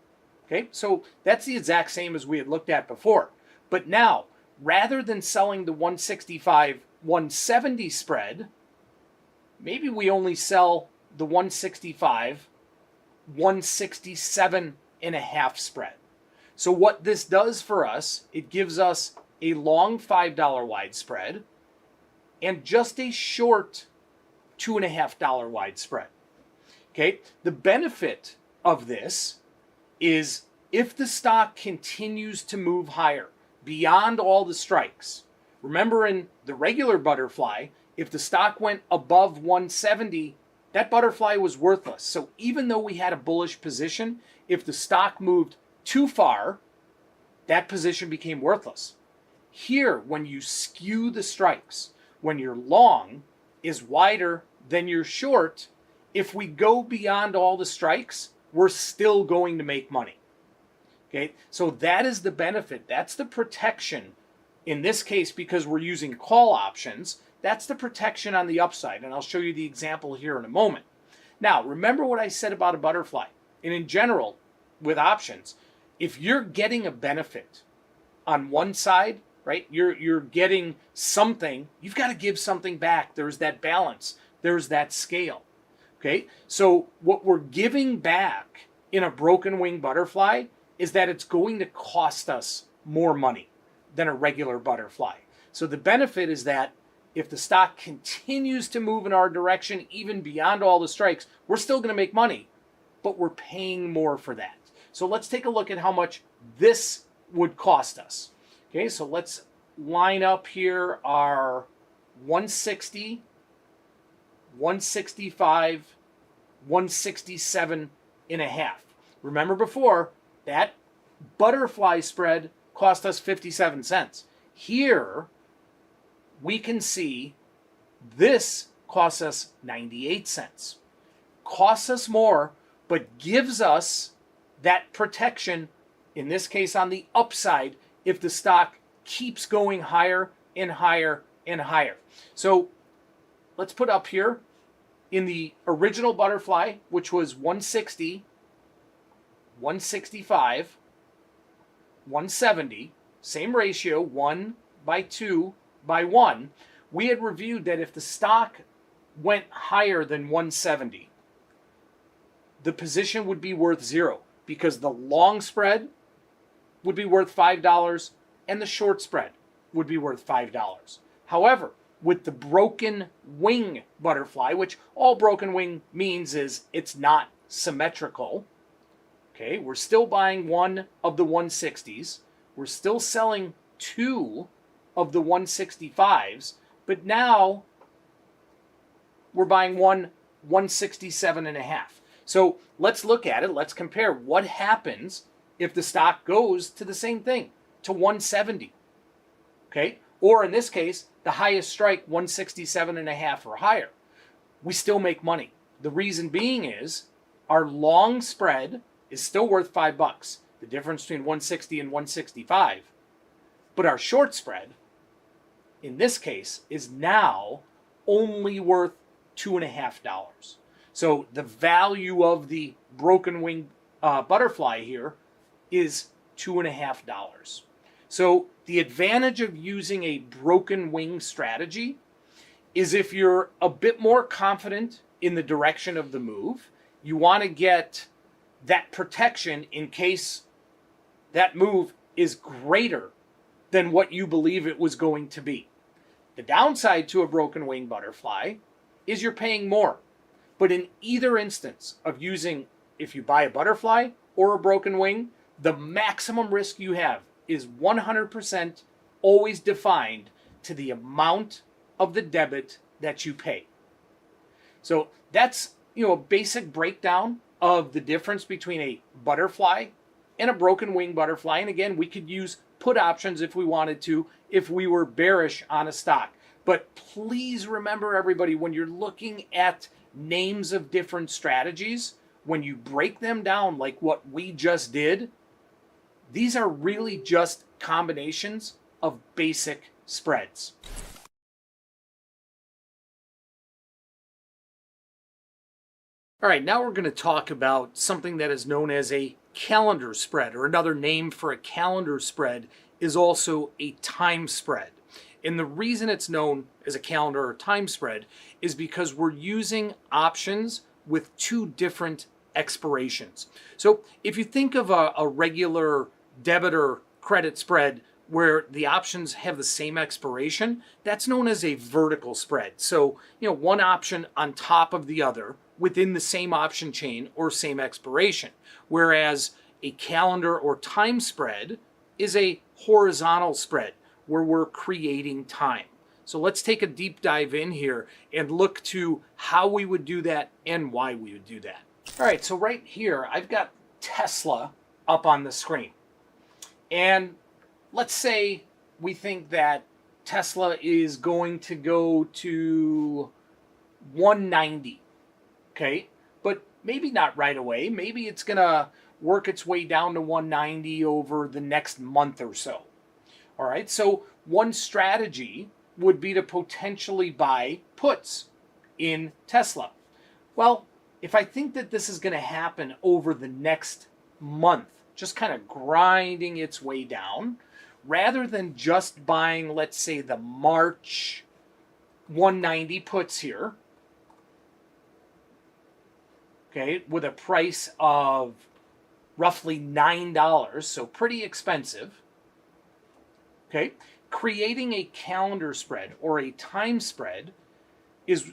Okay, so that's the exact same as we had looked at before. But now, rather than selling the 165, 170 spread, maybe we only sell the 165, 167 and a half spread. So what this does for us, it gives us a long $5 wide spread and just a short $2.50 wide spread. Okay, the benefit of this is if the stock continues to move higher beyond all the strikes. Remember in the regular butterfly, if the stock went above 170, that butterfly was worthless. So even though we had a bullish position, if the stock moved too far, that position became worthless. Here, when you skew the strikes, when your long is wider than your short, if we go beyond all the strikes, we're still going to make money. Okay, so that is the benefit. That's the protection. In this case, because we're using call options, that's the protection on the upside. And I'll show you the example here in a moment. Now, remember what I said about a butterfly. And in general, with options, if you're getting a benefit on one side, right, you're getting something, you've got to give something back. There's that balance. There's that scale. Okay, so what we're giving back in a broken wing butterfly is that it's going to cost us more money than a regular butterfly. So the benefit is that if the stock continues to move in our direction, even beyond all the strikes, we're still going to make money, but we're paying more for that. So let's take a look at how much this would cost us. Okay, so let's line up here our 160, 165, 167 and a half. Remember before, that butterfly spread cost us 57 cents. Here, we can see this costs us 98 cents. Costs us more, but gives us that protection, in this case on the upside, if the stock keeps going higher and higher and higher. So let's put up here in the original butterfly, which was 160, 165, 170, same ratio, 1 by 2 by 1. We had reviewed that if the stock went higher than 170, the position would be worth 0 because the long spread would be worth $5 and the short spread would be worth $5. However, with the broken wing butterfly, which all broken wing means is it's not symmetrical, okay, we're still buying one of the 160s, we're still selling two of the 165s, but now we're buying one 167.5. So let's look at it. Let's compare what happens if the stock goes to the same thing, to 170. Okay? Or in this case, the highest strike, 167.5 or higher. We still make money. The reason being is our long spread is still worth $5, the difference between 160 and 165. But our short spread, in this case, is now only worth $2.50. So the value of the broken wing butterfly here is $2.50. So the advantage of using a broken wing strategy is if you're a bit more confident in the direction of the move, you want to get that protection in case that move is greater than what you believe it was going to be. The downside to a broken wing butterfly is you're paying more. But in either instance of using, if you buy a butterfly or a broken wing, the maximum risk you have is 100% always defined to the amount of the debit that you pay. So that's, a basic breakdown of the difference between a butterfly and a broken wing butterfly. And again, we could use put options if we wanted to, if we were bearish on a stock. But please remember, everybody, when you're looking at names of different strategies, when you break them down like what we just did, these are really just combinations of basic spreads. All right, now we're going to talk about something that is known as a calendar spread, or another name for a calendar spread is also a time spread. And the reason it's known as a calendar or time spread is because we're using options with two different expirations. So if you think of a regular debit or credit spread where the options have the same expiration, that's known as a vertical spread. So, one option on top of the other within the same option chain or same expiration. Whereas a calendar or time spread is a horizontal spread where we're creating time. So let's take a deep dive in here and look to how we would do that and why we would do that. All right, so right here, I've got Tesla up on the screen. And let's say we think that Tesla is going to go to 190, okay? But maybe not right away. Maybe it's going to work its way down to 190 over the next month or so. All right, so one strategy would be to potentially buy puts in Tesla. Well, if I think that this is going to happen over the next month, just kind of grinding its way down, rather than just buying, let's say, the March 190 puts here, okay, with a price of roughly $9, so pretty expensive, okay, creating a calendar spread or a time spread is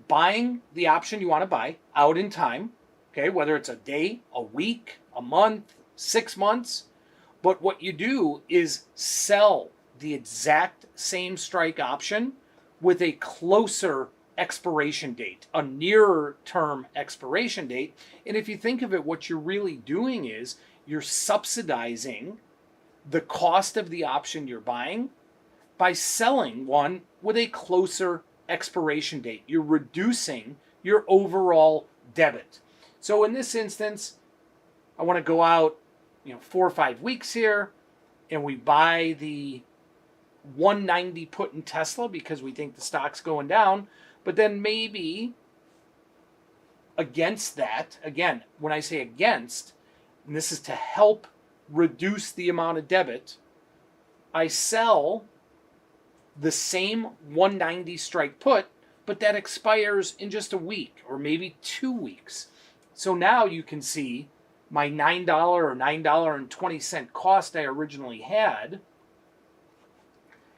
buying the option you want to buy out in time, okay, whether it's a day, a week, a month, 6 months. But what you do is sell the exact same strike option with a closer expiration date, a nearer term expiration date. And if you think of it, what you're really doing is you're subsidizing the cost of the option you're buying by selling one with a closer expiration date. You're reducing your overall debit. So in this instance, I want to go out, 4 or 5 weeks here, and we buy the 190 put in Tesla because we think the stock's going down. But then maybe against that, again, when I say against, and this is to help reduce the amount of debit, I sell the same 190 strike put, but that expires in just a week or maybe 2 weeks. So now you can see my $9 or $9.20 cost I originally had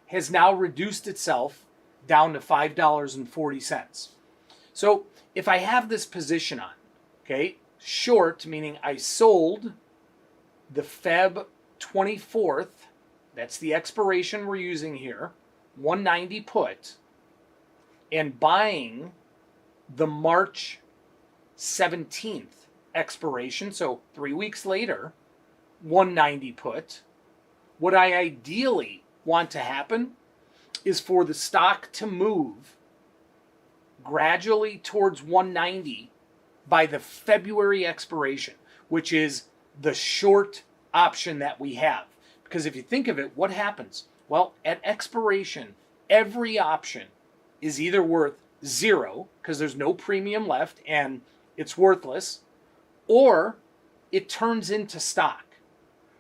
has now reduced itself down to $5.40. So if I have this position on, okay, short, meaning I sold the Feb 24th, that's the expiration we're using here, 190 put, and buying the March 17th expiration, so 3 weeks later, 190 put, what I ideally want to happen is for the stock to move gradually towards 190 by the February expiration, which is the short option that we have. Because if you think of it, what happens? Well, at expiration, every option is either worth zero, because there's no premium left and it's worthless, or it turns into stock.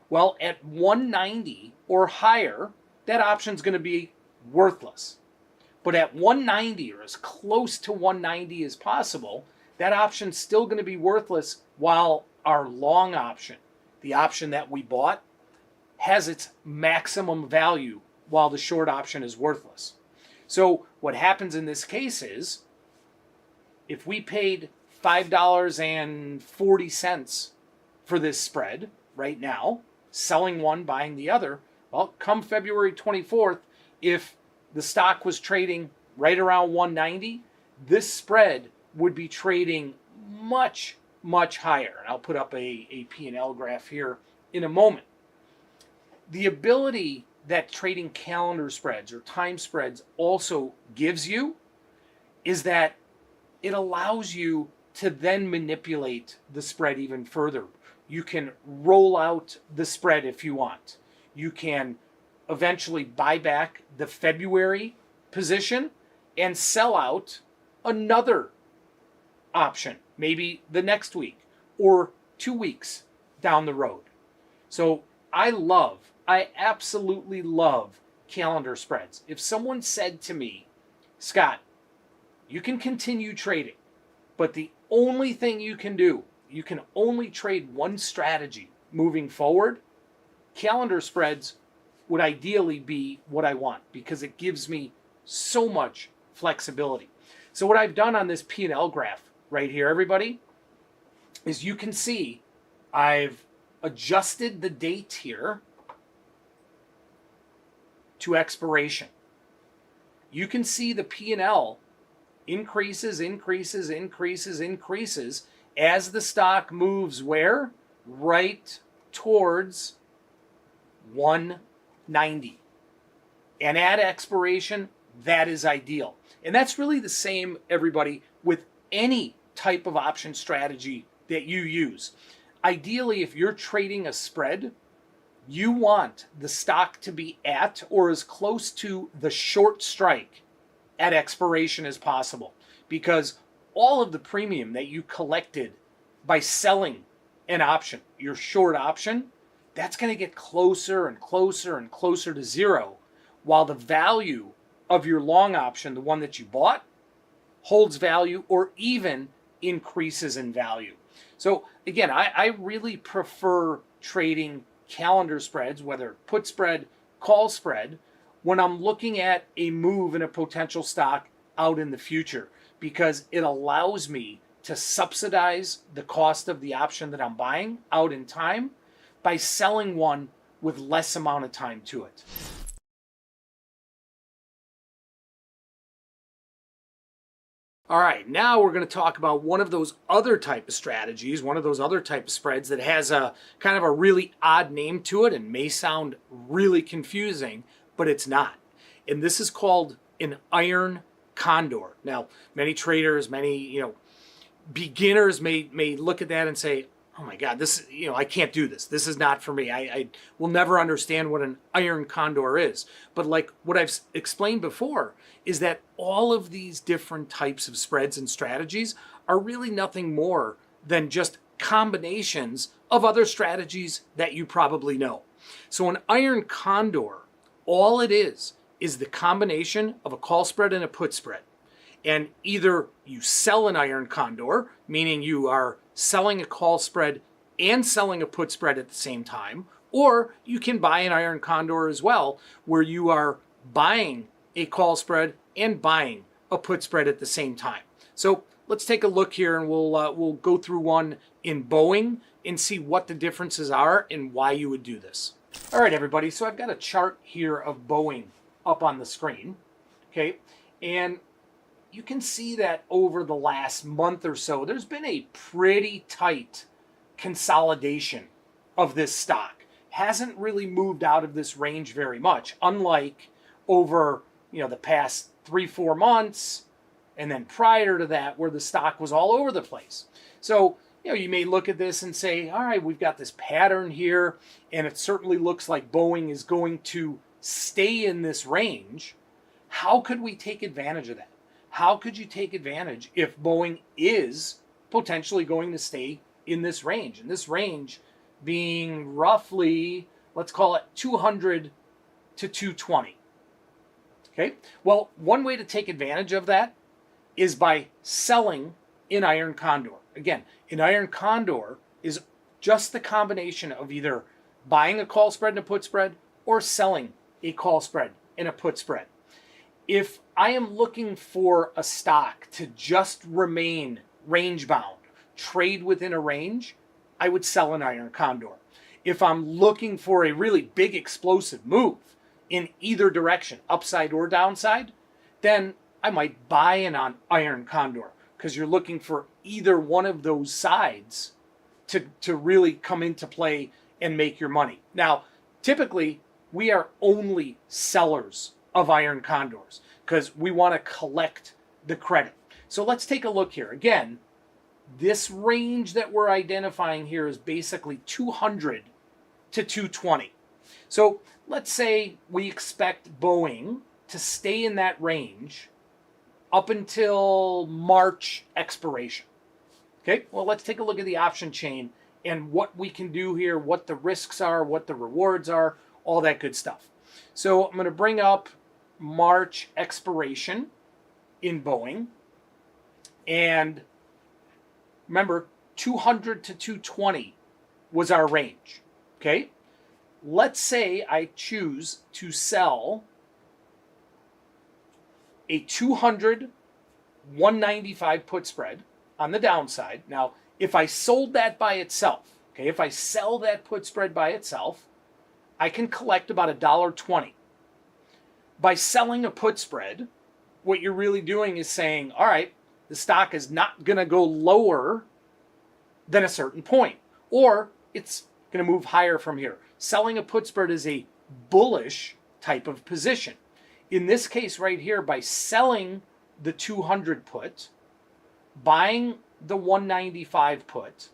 Well, at 190 or higher, that option's going to be worthless. But at 190 or as close to 190 as possible, that option's still going to be worthless while our long option, the option that we bought, has its maximum value while the short option is worthless. So what happens in this case is, if we paid $5.40 for this spread right now, selling one, buying the other, well, come February 24th, if the stock was trading right around 190, this spread would be trading much, much higher. And I'll put up a P&L graph here in a moment. The ability that trading calendar spreads or time spreads also gives you is that it allows you to then manipulate the spread even further. You can roll out the spread if you want. You can eventually buy back the February position and sell out another option, maybe the next week or 2 weeks down the road. So I absolutely love calendar spreads. If someone said to me, Scott, you can continue trading, but the only thing you can do, you can only trade one strategy moving forward, calendar spreads would ideally be what I want because it gives me so much flexibility. So what I've done on this P&L graph right here, everybody, is you can see I've adjusted the date here to expiration. You can see the P&L increases as the stock moves where? Right towards 190. And at expiration, that is ideal. And that's really the same, everybody, with any type of option strategy that you use. Ideally, if you're trading a spread, you want the stock to be at or as close to the short strike at expiration as possible, because all of the premium that you collected by selling an option, your short option, that's going to get closer and closer and closer to zero, while the value of your long option, the one that you bought, holds value or even increases in value. So again, I really prefer trading calendar spreads, whether put spread, call spread, when I'm looking at a move in a potential stock out in the future, because it allows me to subsidize the cost of the option that I'm buying out in time by selling one with less amount of time to it. All right, now we're going to talk about one of those other type of strategies, one of those other type of spreads that has a kind of a really odd name to it and may sound really confusing, but it's not. And this is called an iron condor. Now, many traders, many, beginners may look at that and say, oh my God, this, I can't do this. This is not for me. I will never understand what an iron condor is. But like what I've explained before is that all of these different types of spreads and strategies are really nothing more than just combinations of other strategies that you probably know. So an iron condor, all it is the combination of a call spread and a put spread. And either you sell an iron condor, meaning you are selling a call spread and selling a put spread at the same time, or you can buy an iron condor as well, where you are buying a call spread and buying a put spread at the same time. So let's take a look here, and we'll go through one in Boeing and see what the differences are and why you would do this. All right, everybody. So I've got a chart here of Boeing up on the screen. Okay, and you can see that over the last month or so, there's been a pretty tight consolidation of this stock. Hasn't really moved out of this range very much, unlike over the past 3-4 months, and then prior to that, where the stock was all over the place. So you may look at this and say, all right, we've got this pattern here, and it certainly looks like Boeing is going to stay in this range. How could we take advantage of that? How could you take advantage if Boeing is potentially going to stay in this range? And this range being roughly, let's call it 200 to 220. Okay? Well, one way to take advantage of that is by selling an iron condor. Again, an iron condor is just the combination of either buying a call spread and a put spread or selling a call spread and a put spread. If I am looking for a stock to just remain range bound, trade within a range, I would sell an iron condor. If I'm looking for a really big explosive move in either direction, upside or downside, then I might buy an iron condor, because you're looking for either one of those sides to really come into play and make your money. Now, typically, we are only sellers of iron condors because we want to collect the credit. So let's take a look here. Again, this range that we're identifying here is basically 200 to 220. So let's say we expect Boeing to stay in that range up until March expiration. Okay, well, let's take a look at the option chain and what we can do here, what the risks are, what the rewards are, all that good stuff. So I'm going to bring up March expiration in Boeing. And remember, 200 to 220 was our range. Okay, let's say I choose to sell a 200 195 put spread on the downside. Now, if I sold that by itself, okay, if I sell that put spread by itself, I can collect about $1.20. By selling a put spread, what you're really doing is saying, all right, the stock is not going to go lower than a certain point, or it's going to move higher from here. Selling a put spread is a bullish type of position. In this case right here, by selling the 200 put, buying the 195 put,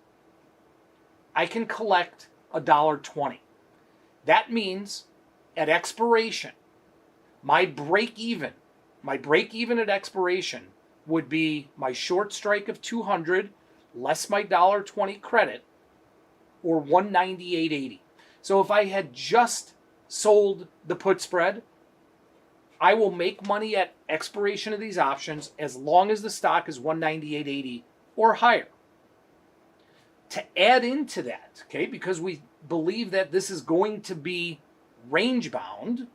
I can collect $1.20. That means at expiration, my break even at expiration would be my short strike of 200 less my $1.20 credit, or 198.80. So if I had just sold the put spread, I will make money at expiration of these options as long as the stock is 198.80 or higher. To add into that, okay, because we believe that this is going to be range bound,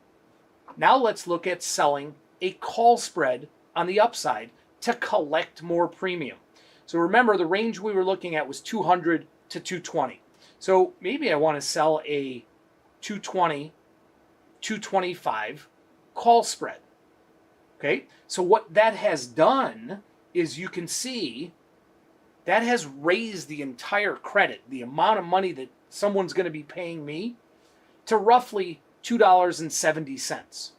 now let's look at selling a call spread on the upside to collect more premium. So remember, the range we were looking at was 200 to 220. So maybe I want to sell a 220, 225 call spread. Okay, so what that has done is you can see that has raised the entire credit, the amount of money that someone's going to be paying me, to roughly $2.70.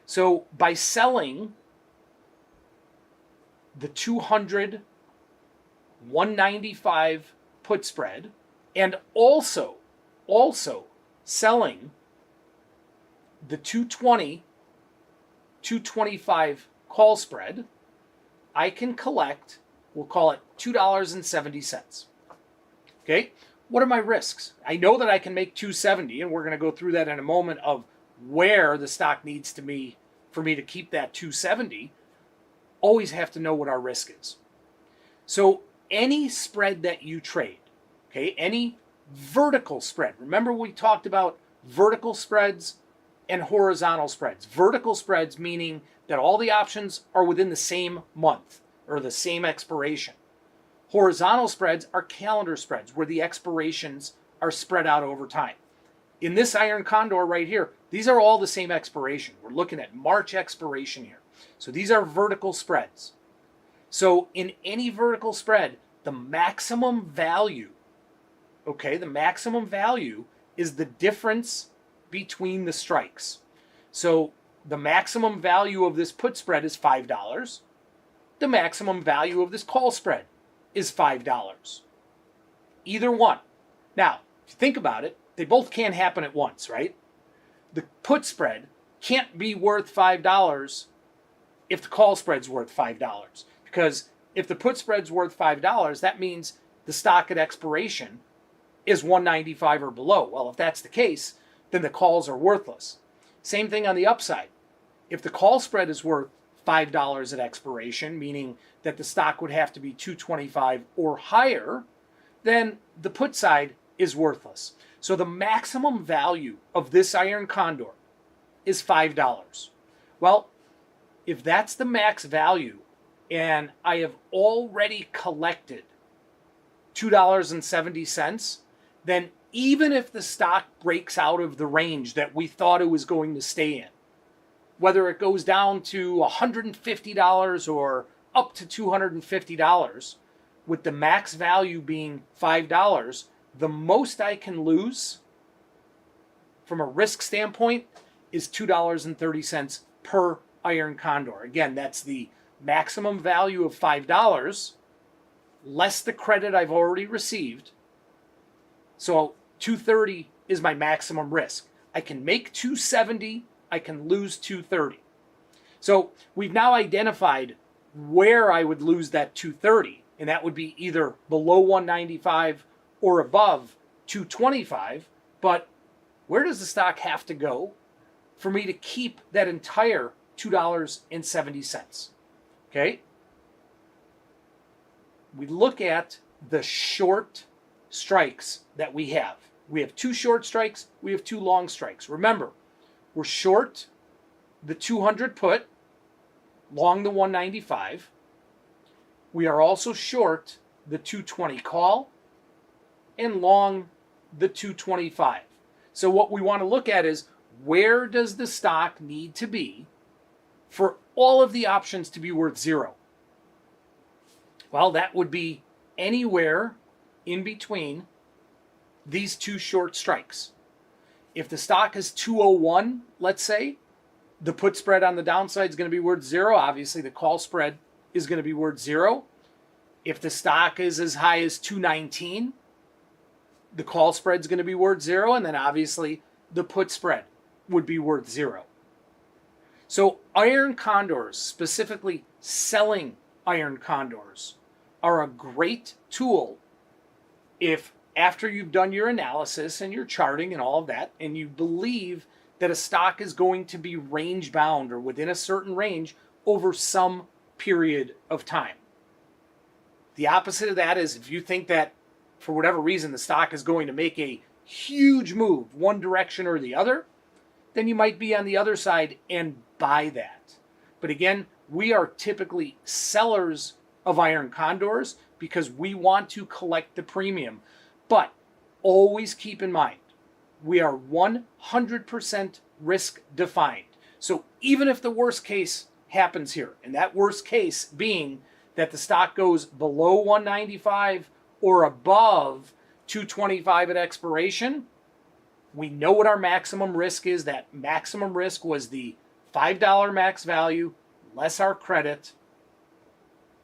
So by selling the 200 195 put spread and also selling the 220 225 call spread, I can collect, we'll call it $2.70. Okay, what are my risks? I know that I can make 270, and we're going to go through that in a moment of where the stock needs to be for me to keep that 270. Always have to know what our risk is. So any spread that you trade, okay, any vertical spread. Remember we talked about vertical spreads and horizontal spreads. Vertical spreads meaning that all the options are within the same month or the same expiration. Horizontal spreads are calendar spreads where the expirations are spread out over time. In this iron condor right here, these are all the same expiration. We're looking at March expiration here. So these are vertical spreads. So in any vertical spread, the maximum value, okay, the maximum value is the difference between the strikes. So the maximum value of this put spread is $5. The maximum value of this call spread is $5. Either one. Now, if you think about it, they both can't happen at once, right? The put spread can't be worth $5 if the call spread's worth $5. Because if the put spread's worth $5, that means the stock at expiration is 195 or below. Well, if that's the case, then the calls are worthless. Same thing on the upside. If the call spread is worth $5 at expiration, meaning that the stock would have to be 225 or higher, then the put side is worthless. So the maximum value of this iron condor is $5. Well, if that's the max value and I have already collected $2.70, then even if the stock breaks out of the range that we thought it was going to stay in, whether it goes down to $150 or up to $250, with the max value being $5, the most I can lose from a risk standpoint is $2.30 per iron condor. Again, that's the maximum value of $5 less the credit I've already received. So 230 is my maximum risk. I can make 270, I can lose 230. So we've now identified where I would lose that 230, and that would be either below 195 or above 225. But where does the stock have to go for me to keep that entire $2.70? Okay? We look at the short strikes that we have. We have 2 short strikes, we have 2 long strikes. Remember, we're short the 200 put, long the 195. We are also short the 220 call and long the 225. So what we want to look at is, where does the stock need to be for all of the options to be worth 0? Well, that would be anywhere in between these 2 short strikes. If the stock is 201, let's say, the put spread on the downside is going to be worth 0. Obviously, the call spread is going to be worth 0. If the stock is as high as 219, the call spread is going to be worth 0. And then obviously, the put spread would be worth 0. So iron condors, specifically selling iron condors, are a great tool if after you've done your analysis and your charting and all of that, and you believe that a stock is going to be range bound or within a certain range over some period of time. The opposite of that is if you think that for whatever reason the stock is going to make a huge move one direction or the other, then you might be on the other side and buy that. But again, we are typically sellers of iron condors because we want to collect the premium. But always keep in mind, we are 100% risk defined. So even if the worst case happens here, and that worst case being that the stock goes below 195 or above 225 at expiration, we know what our maximum risk is. That maximum risk was the $5 max value, less our credit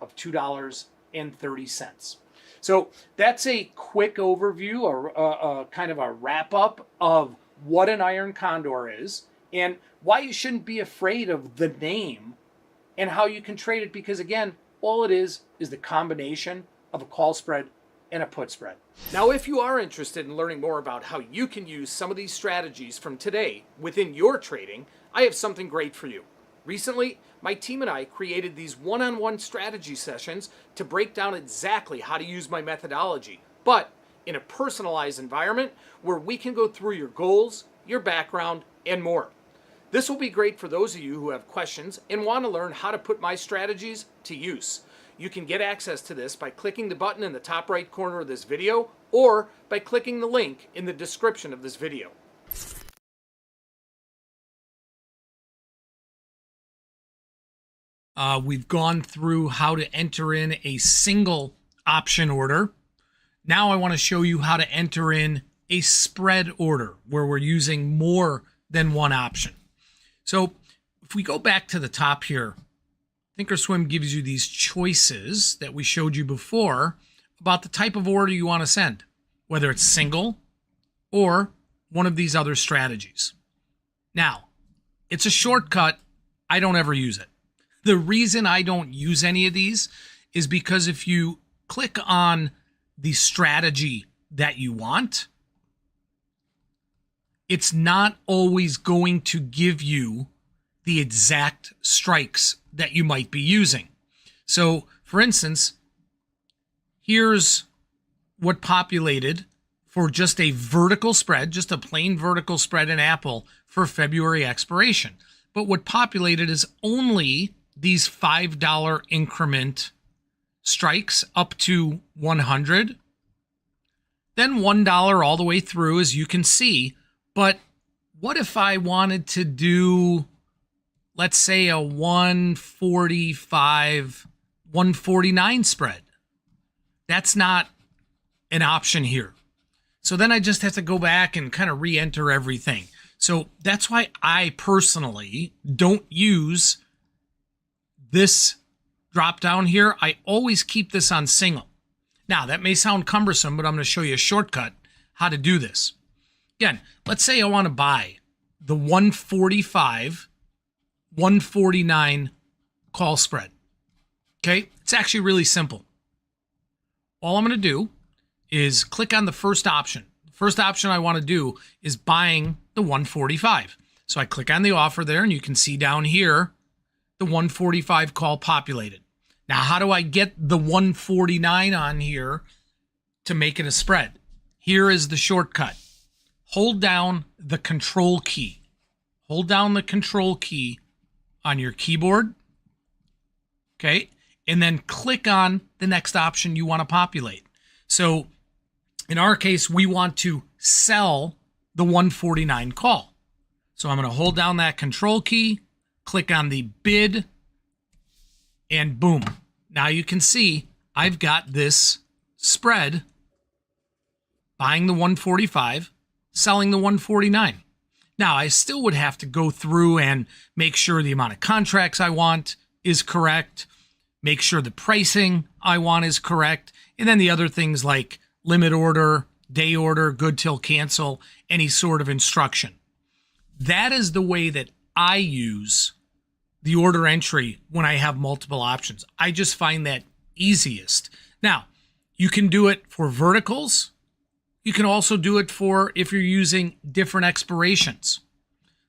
of $2.30. So that's a quick overview, or kind of a wrap up of what an iron condor is and why you shouldn't be afraid of the name and how you can trade it, because again, all it is the combination of a call spread and a put spread. Now, if you are interested in learning more about how you can use some of these strategies from today within your trading, I have something great for you. Recently, my team and I created these one-on-one strategy sessions to break down exactly how to use my methodology, but in a personalized environment where we can go through your goals, your background, and more. This will be great for those of you who have questions and want to learn how to put my strategies to use. You can get access to this by clicking the button in the top right corner of this video or by clicking the link in the description of this video. We've gone through how to enter in a single option order. Now I want to show you how to enter in a spread order where we're using more than one option. So if we go back to the top here, Thinkorswim gives you these choices that we showed you before about the type of order you want to send, whether it's single or one of these other strategies. Now, it's a shortcut. I don't ever use it. The reason I don't use any of these is because if you click on the strategy that you want, it's not always going to give you the exact strikes that you might be using. So, for instance, here's what populated for just a vertical spread, just a plain vertical spread in Apple for February expiration. But what populated is only these $5 increment strikes up to 100, then $1 all the way through, as you can see. But what if I wanted to do, let's say, a 145, 149 spread? That's not an option here. So then I just have to go back and kind of re-enter everything. So that's why I personally don't use this drop down here. I always keep this on single. Now, that may sound cumbersome, but I'm going to show you a shortcut how to do this. Again, let's say I want to buy the 145, 149 call spread. Okay, it's actually really simple. All I'm going to do is click on the first option. The first option I want to do is buying the 145. So I click on the offer there, and you can see down here the 145 call populated. Now, how do I get the 149 on here to make it a spread? Here is the shortcut. Hold down the control key. Hold down the control key on your keyboard. Okay. And then click on the next option you want to populate. So in our case, we want to sell the 149 call. So I'm going to hold down that control key, click on the bid, and boom. Now you can see I've got this spread buying the 145, selling the 149. Now I still would have to go through and make sure the amount of contracts I want is correct, make sure the pricing I want is correct, and then the other things like limit order, day order, good till cancel, any sort of instruction. That is the way that I use the order entry when I have multiple options. I just find that easiest. Now, you can do it for verticals. You can also do it for if you're using different expirations.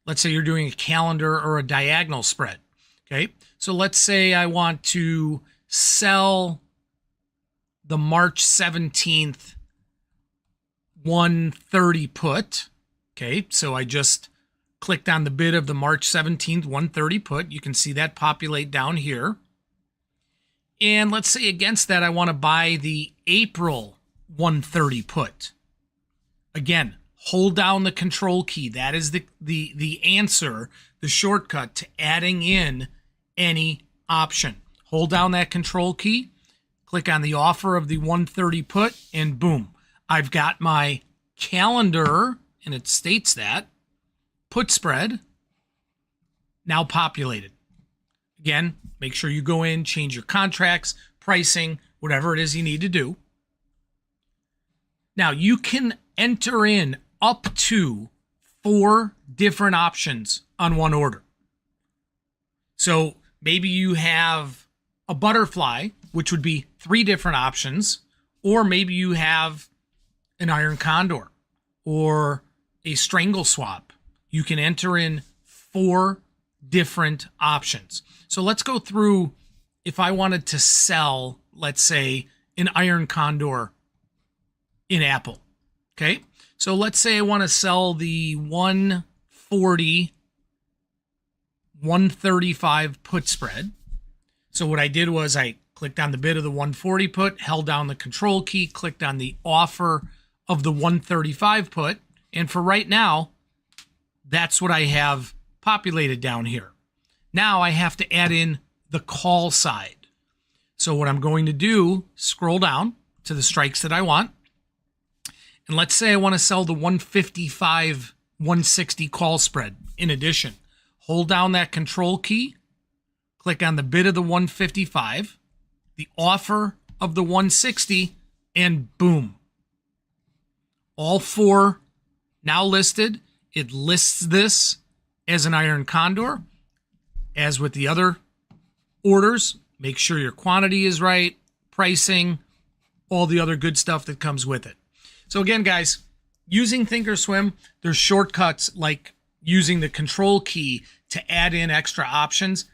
Let's say you're doing a calendar or a diagonal spread. Okay, so let's say I want to sell the March 17th 130 put. Okay, so I just clicked on the bid of the March 17th 130 put. You can see that populate down here. And let's say against that, I want to buy the April 130 put. Again, hold down the control key. That is the answer, the shortcut to adding in any option. Hold down that control key, click on the offer of the 130 put, and boom, I've got my calendar, and it states that, put spread now populated. Again, make sure you go in, change your contracts, pricing, whatever it is you need to do. Now you can enter in up to 4 different options on one order. So maybe you have a butterfly, which would be 3 different options, or maybe you have an iron condor or a strangle swap. You can enter in 4 different options. So let's go through. If I wanted to sell, let's say, an iron condor in Apple, okay? So let's say I want to sell the 140, 135 put spread. So what I did was I clicked on the bid of the 140 put, held down the control key, clicked on the offer of the 135 put, and for right now, that's what I have populated down here. Now I have to add in the call side. So what I'm going to do, scroll down to the strikes that I want. And let's say I want to sell the 155, 160 call spread in addition. Hold down that control key, click on the bid of the 155, the offer of the 160, and boom. All 4 now listed. It lists this as an iron condor. As with the other orders, make sure your quantity is right, pricing, all the other good stuff that comes with it. So again, guys, using Thinkorswim, there's shortcuts like using the control key to add in extra options.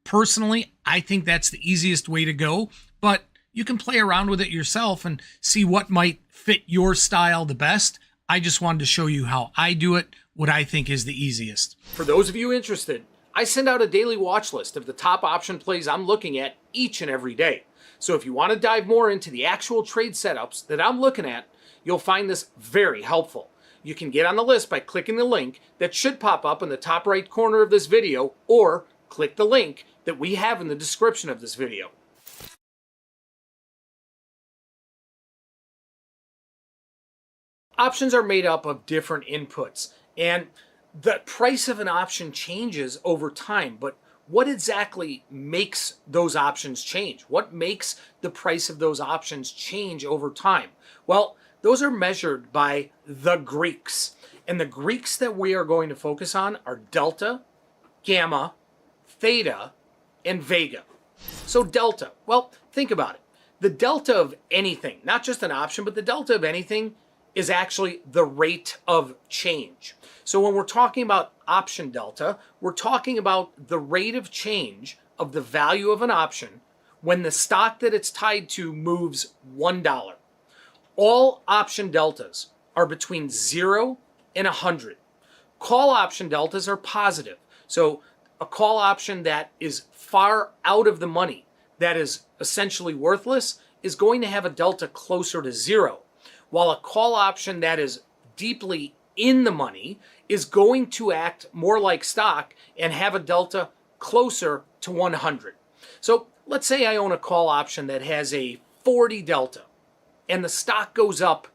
Personally, I think that's the easiest way to go, but you can play around with it yourself and see what might fit your style the best. I just wanted to show you how I do it, what I think is the easiest. For those of you interested, I send out a daily watch list of the top option plays I'm looking at each and every day. So if you want to dive more into the actual trade setups that I'm looking at, you'll find this very helpful. You can get on the list by clicking the link that should pop up in the top right corner of this video, or click the link that we have in the description of this video. Options are made up of different inputs, and the price of an option changes over time, but what exactly makes those options change? What makes the price of those options change over time? Well, those are measured by the Greeks. And the Greeks that we are going to focus on are delta, gamma, theta, and vega. So delta, well, think about it. The delta of anything, not just an option, but the delta of anything is actually the rate of change. So when we're talking about option delta, we're talking about the rate of change of the value of an option when the stock that it's tied to moves $1. All option deltas are between 0 and 100. Call option deltas are positive. So a call option that is far out of the money, that is essentially worthless, is going to have a delta closer to 0. While a call option that is deeply in the money is going to act more like stock and have a delta closer to 100. So let's say I own a call option that has a 40 delta and the stock goes up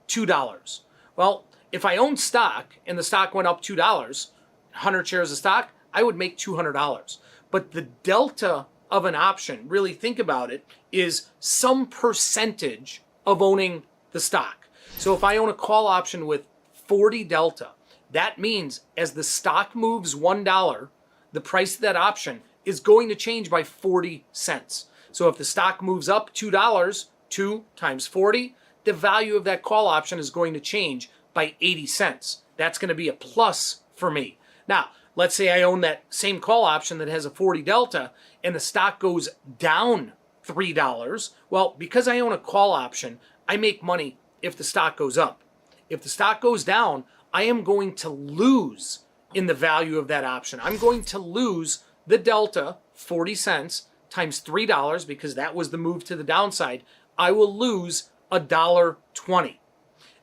$2. Well, if I own stock and the stock went up $2, 100 shares of stock, I would make $200. But the delta of an option, really think about it, is some percentage of owning the stock. So if I own a call option with 40 delta, that means as the stock moves $1, the price of that option is going to change by 40 cents. So if the stock moves up $2, 2 times 40, the value of that call option is going to change by 80 cents. That's going to be a plus for me. Now, let's say I own that same call option that has a 40 delta and the stock goes down $3. Well, because I own a call option, I make money if the stock goes up. If the stock goes down, I am going to lose in the value of that option. I'm going to lose the delta, 40 cents, times $3, because that was the move to the downside. I will lose $1.20.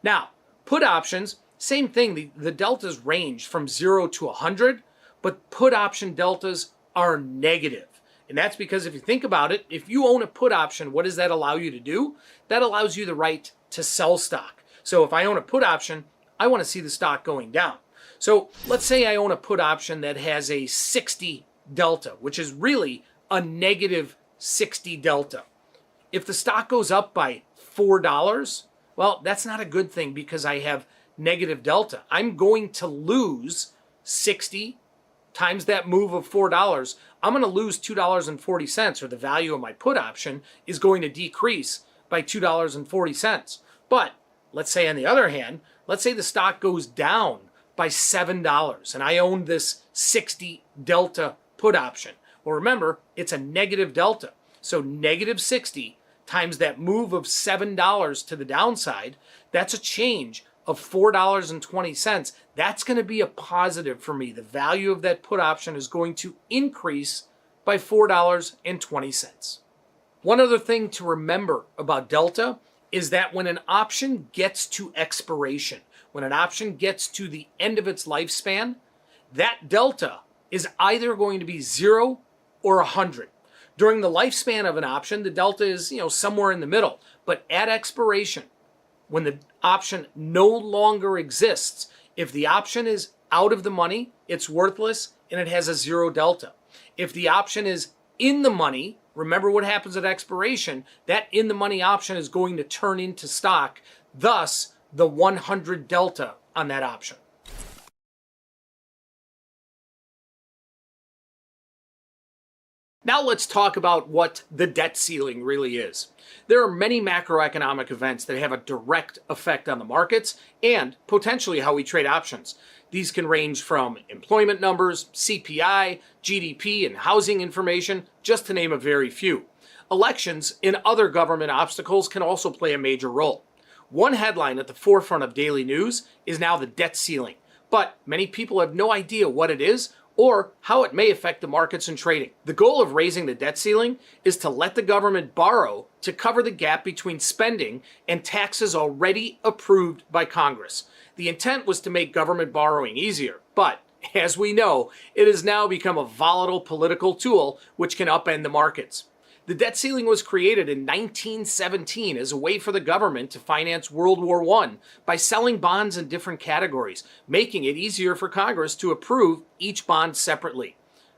Now, put options, same thing. The deltas range from 0 to 100, but put option deltas are negative. And that's because if you think about it, if you own a put option, what does that allow you to do? That allows you the right to sell stock. So if I own a put option, I want to see the stock going down. So let's say I own a put option that has a 60 delta, which is really a negative 60 delta. If the stock goes up by $4, well, that's not a good thing because I have negative delta. I'm going to lose 60 times that move of $4. I'm going to lose $2.40, or the value of my put option is going to decrease by $2.40. But let's say on the other hand, let's say the stock goes down by $7 and I own this 60 delta put option. Well, remember, it's a negative delta. So negative 60 times that move of $7 to the downside, that's a change of $4.20. That's going to be a positive for me. The value of that put option is going to increase by $4.20. One other thing to remember about delta is that when an option gets to expiration, when an option gets to the end of its lifespan, that delta is either going to be 0 or 100. During the lifespan of an option, the delta is, somewhere in the middle. But at expiration, when the option no longer exists, if the option is out of the money, it's worthless and it has a 0 delta. If the option is in the money, remember what happens at expiration, that in the money option is going to turn into stock, thus the 100 delta on that option. Now let's talk about what the debt ceiling really is. There are many macroeconomic events that have a direct effect on the markets and potentially how we trade options. These can range from employment numbers, CPI, GDP, and housing information, just to name a very few. Elections and other government obstacles can also play a major role. One headline at the forefront of daily news is now the debt ceiling, but many people have no idea what it is or how it may affect the markets and trading. The goal of raising the debt ceiling is to let the government borrow to cover the gap between spending and taxes already approved by Congress. The intent was to make government borrowing easier, but as we know, it has now become a volatile political tool which can upend the markets. The debt ceiling was created in 1917 as a way for the government to finance World War I by selling bonds in different categories, making it easier for Congress to approve each bond separately.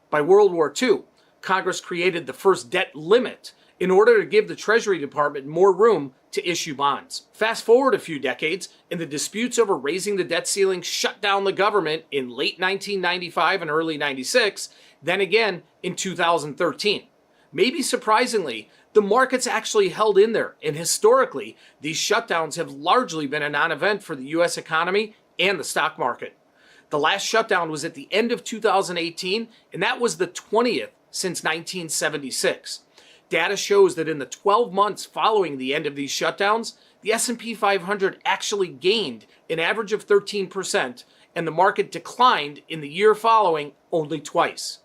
By World War II, Congress created the first debt limit in order to give the Treasury Department more room to issue bonds. Fast forward a few decades, and the disputes over raising the debt ceiling shut down the government in late 1995 and early 96, then again in 2013. Maybe surprisingly, the markets actually held in there, and historically, these shutdowns have largely been a non-event for the U.S. economy and the stock market. The last shutdown was at the end of 2018, and that was the 20th since 1976. Data shows that in the 12 months following the end of these shutdowns, the S&P 500 actually gained an average of 13%, and the market declined in the year following only twice.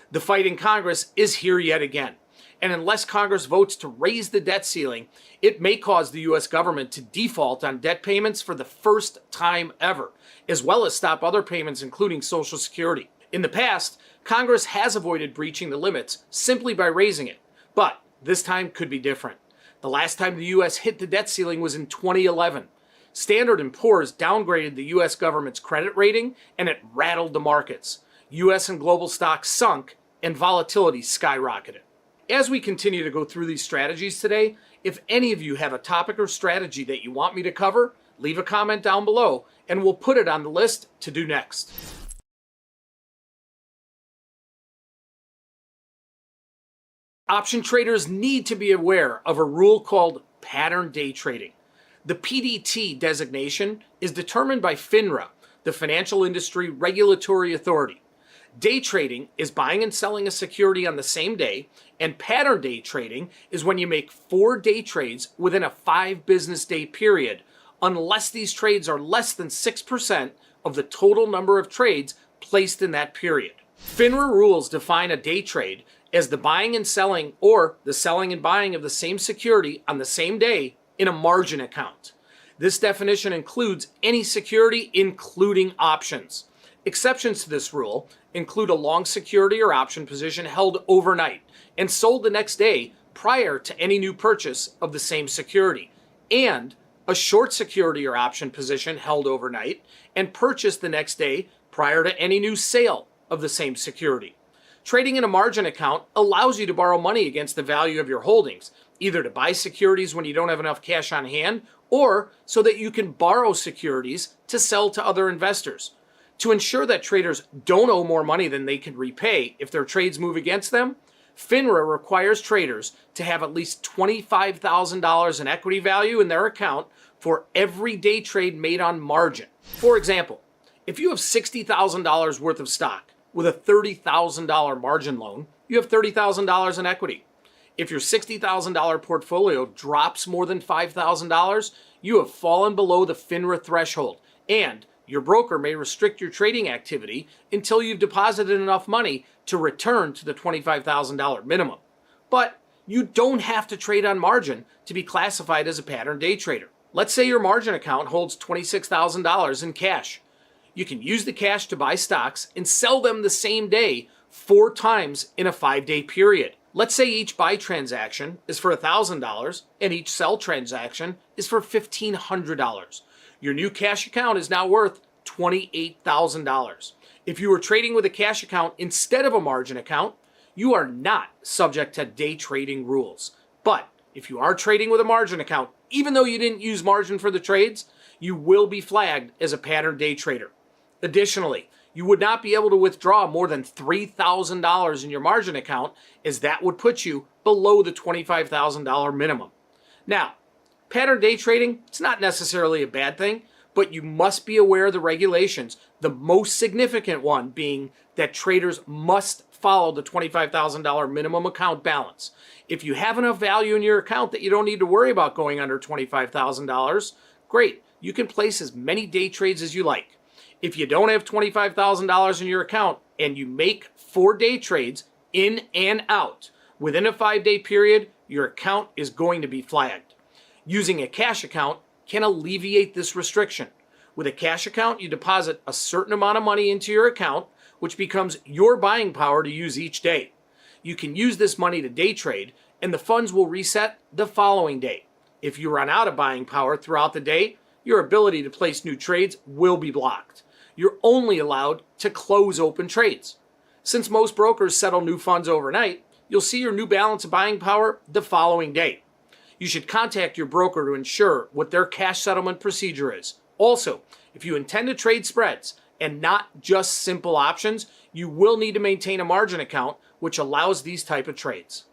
The fight in Congress is here yet again. And unless Congress votes to raise the debt ceiling, it may cause the U.S. government to default on debt payments for the first time ever, as well as stop other payments, including Social Security. In the past, Congress has avoided breaching the limits simply by raising it. But this time could be different. The last time the U.S. hit the debt ceiling was in 2011. Standard & Poor's downgraded the U.S. government's credit rating, and it rattled the markets. U.S. and global stocks sunk, and volatility skyrocketed. As we continue to go through these strategies today, if any of you have a topic or strategy that you want me to cover, leave a comment down below, and we'll put it on the list to do next. Option traders need to be aware of a rule called pattern day trading. The PDT designation is determined by FINRA, the Financial Industry Regulatory Authority. Day trading is buying and selling a security on the same day, and pattern day trading is when you make 4 day trades within a 5 business day period, unless these trades are less than 6% of the total number of trades placed in that period. FINRA rules define a day trade as the buying and selling, or the selling and buying of the same security on the same day in a margin account. This definition includes any security, including options. Exceptions to this rule include a long security or option position held overnight and sold the next day prior to any new purchase of the same security, and a short security or option position held overnight and purchased the next day prior to any new sale of the same security. Trading in a margin account allows you to borrow money against the value of your holdings, either to buy securities when you don't have enough cash on hand, or so that you can borrow securities to sell to other investors. To ensure that traders don't owe more money than they can repay if their trades move against them, FINRA requires traders to have at least $25,000 in equity value in their account for every day trade made on margin. For example, if you have $60,000 worth of stock with a $30,000 margin loan, you have $30,000 in equity. If your $60,000 portfolio drops more than $5,000, you have fallen below the FINRA threshold, and your broker may restrict your trading activity until you've deposited enough money to return to the $25,000 minimum. But you don't have to trade on margin to be classified as a pattern day trader. Let's say your margin account holds $26,000 in cash. You can use the cash to buy stocks and sell them the same day 4 times in a 5-day period. Let's say each buy transaction is for $1,000 and each sell transaction is for $1,500. Your new cash account is now worth $28,000. If you were trading with a cash account instead of a margin account, you are not subject to day trading rules. But if you are trading with a margin account, even though you didn't use margin for the trades, you will be flagged as a pattern day trader. Additionally, you would not be able to withdraw more than $3,000 in your margin account, as that would put you below the $25,000 minimum. Now, pattern day trading, it's not necessarily a bad thing, but you must be aware of the regulations, the most significant one being that traders must follow the $25,000 minimum account balance. If you have enough value in your account that you don't need to worry about going under $25,000, great. You can place as many day trades as you like. If you don't have $25,000 in your account and you make 4 day trades in and out within a 5-day period, your account is going to be flagged. Using a cash account can alleviate this restriction. With a cash account, you deposit a certain amount of money into your account, which becomes your buying power to use each day. You can use this money to day trade, and the funds will reset the following day. If you run out of buying power throughout the day, your ability to place new trades will be blocked. You're only allowed to close open trades. Since most brokers settle new funds overnight, you'll see your new balance of buying power the following day. You should contact your broker to ensure what their cash settlement procedure is. Also, if you intend to trade spreads and not just simple options, you will need to maintain a margin account which allows these type of trades.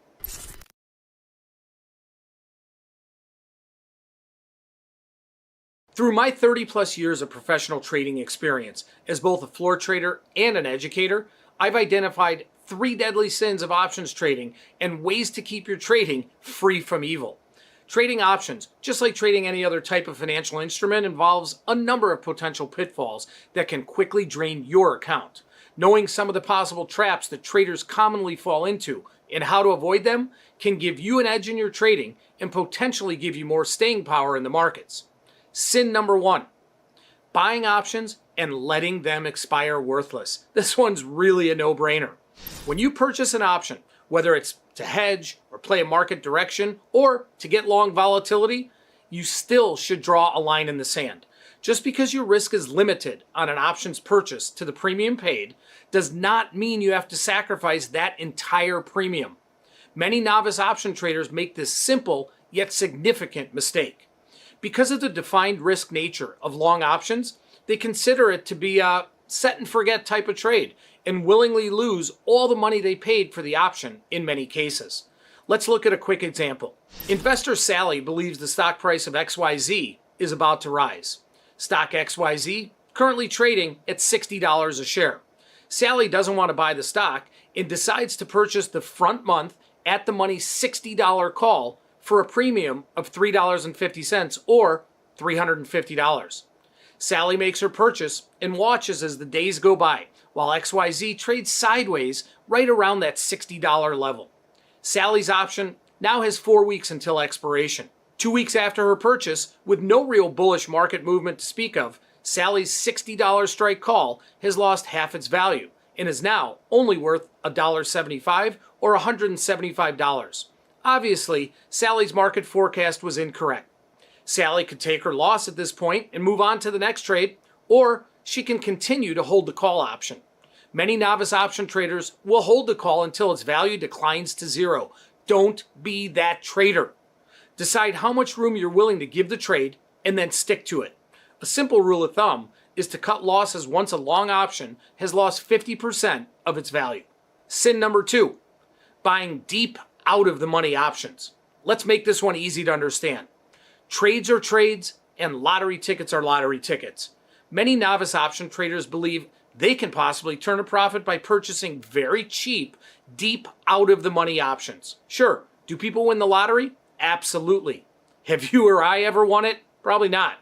Through my 30+ years of professional trading experience as both a floor trader and an educator, I've identified 3 deadly sins of options trading and ways to keep your trading free from evil. Trading options, just like trading any other type of financial instrument, involves a number of potential pitfalls that can quickly drain your account. Knowing some of the possible traps that traders commonly fall into and how to avoid them can give you an edge in your trading and potentially give you more staying power in the markets. Sin number 1, buying options and letting them expire worthless. This one's really a no-brainer. When you purchase an option, whether it's to hedge or play a market direction or to get long volatility, you still should draw a line in the sand. Just because your risk is limited on an options purchase to the premium paid does not mean you have to sacrifice that entire premium. Many novice option traders make this simple yet significant mistake. Because of the defined risk nature of long options, they consider it to be a set and forget type of trade and willingly lose all the money they paid for the option in many cases. Let's look at a quick example. Investor Sally believes the stock price of XYZ is about to rise. Stock XYZ currently trading at $60 a share. Sally doesn't want to buy the stock and decides to purchase the front month at the money $60 call for a premium of $3.50 or $350. Sally makes her purchase and watches as the days go by while XYZ trades sideways right around that $60 level. Sally's option now has 4 weeks until expiration. 2 weeks after her purchase, with no real bullish market movement to speak of, Sally's $60 strike call has lost half its value and is now only worth $1.75 or $175. Obviously, Sally's market forecast was incorrect. Sally could take her loss at this point and move on to the next trade, or she can continue to hold the call option. Many novice option traders will hold the call until its value declines to zero. Don't be that trader. Decide how much room you're willing to give the trade and then stick to it. A simple rule of thumb is to cut losses once a long option has lost 50% of its value. Sin number 2, buying deep out of the money options. Let's make this one easy to understand. Trades are trades and lottery tickets are lottery tickets. Many novice option traders believe they can possibly turn a profit by purchasing very cheap, deep out of the money options. Sure, do people win the lottery? Absolutely. Have you or I ever won it? Probably not.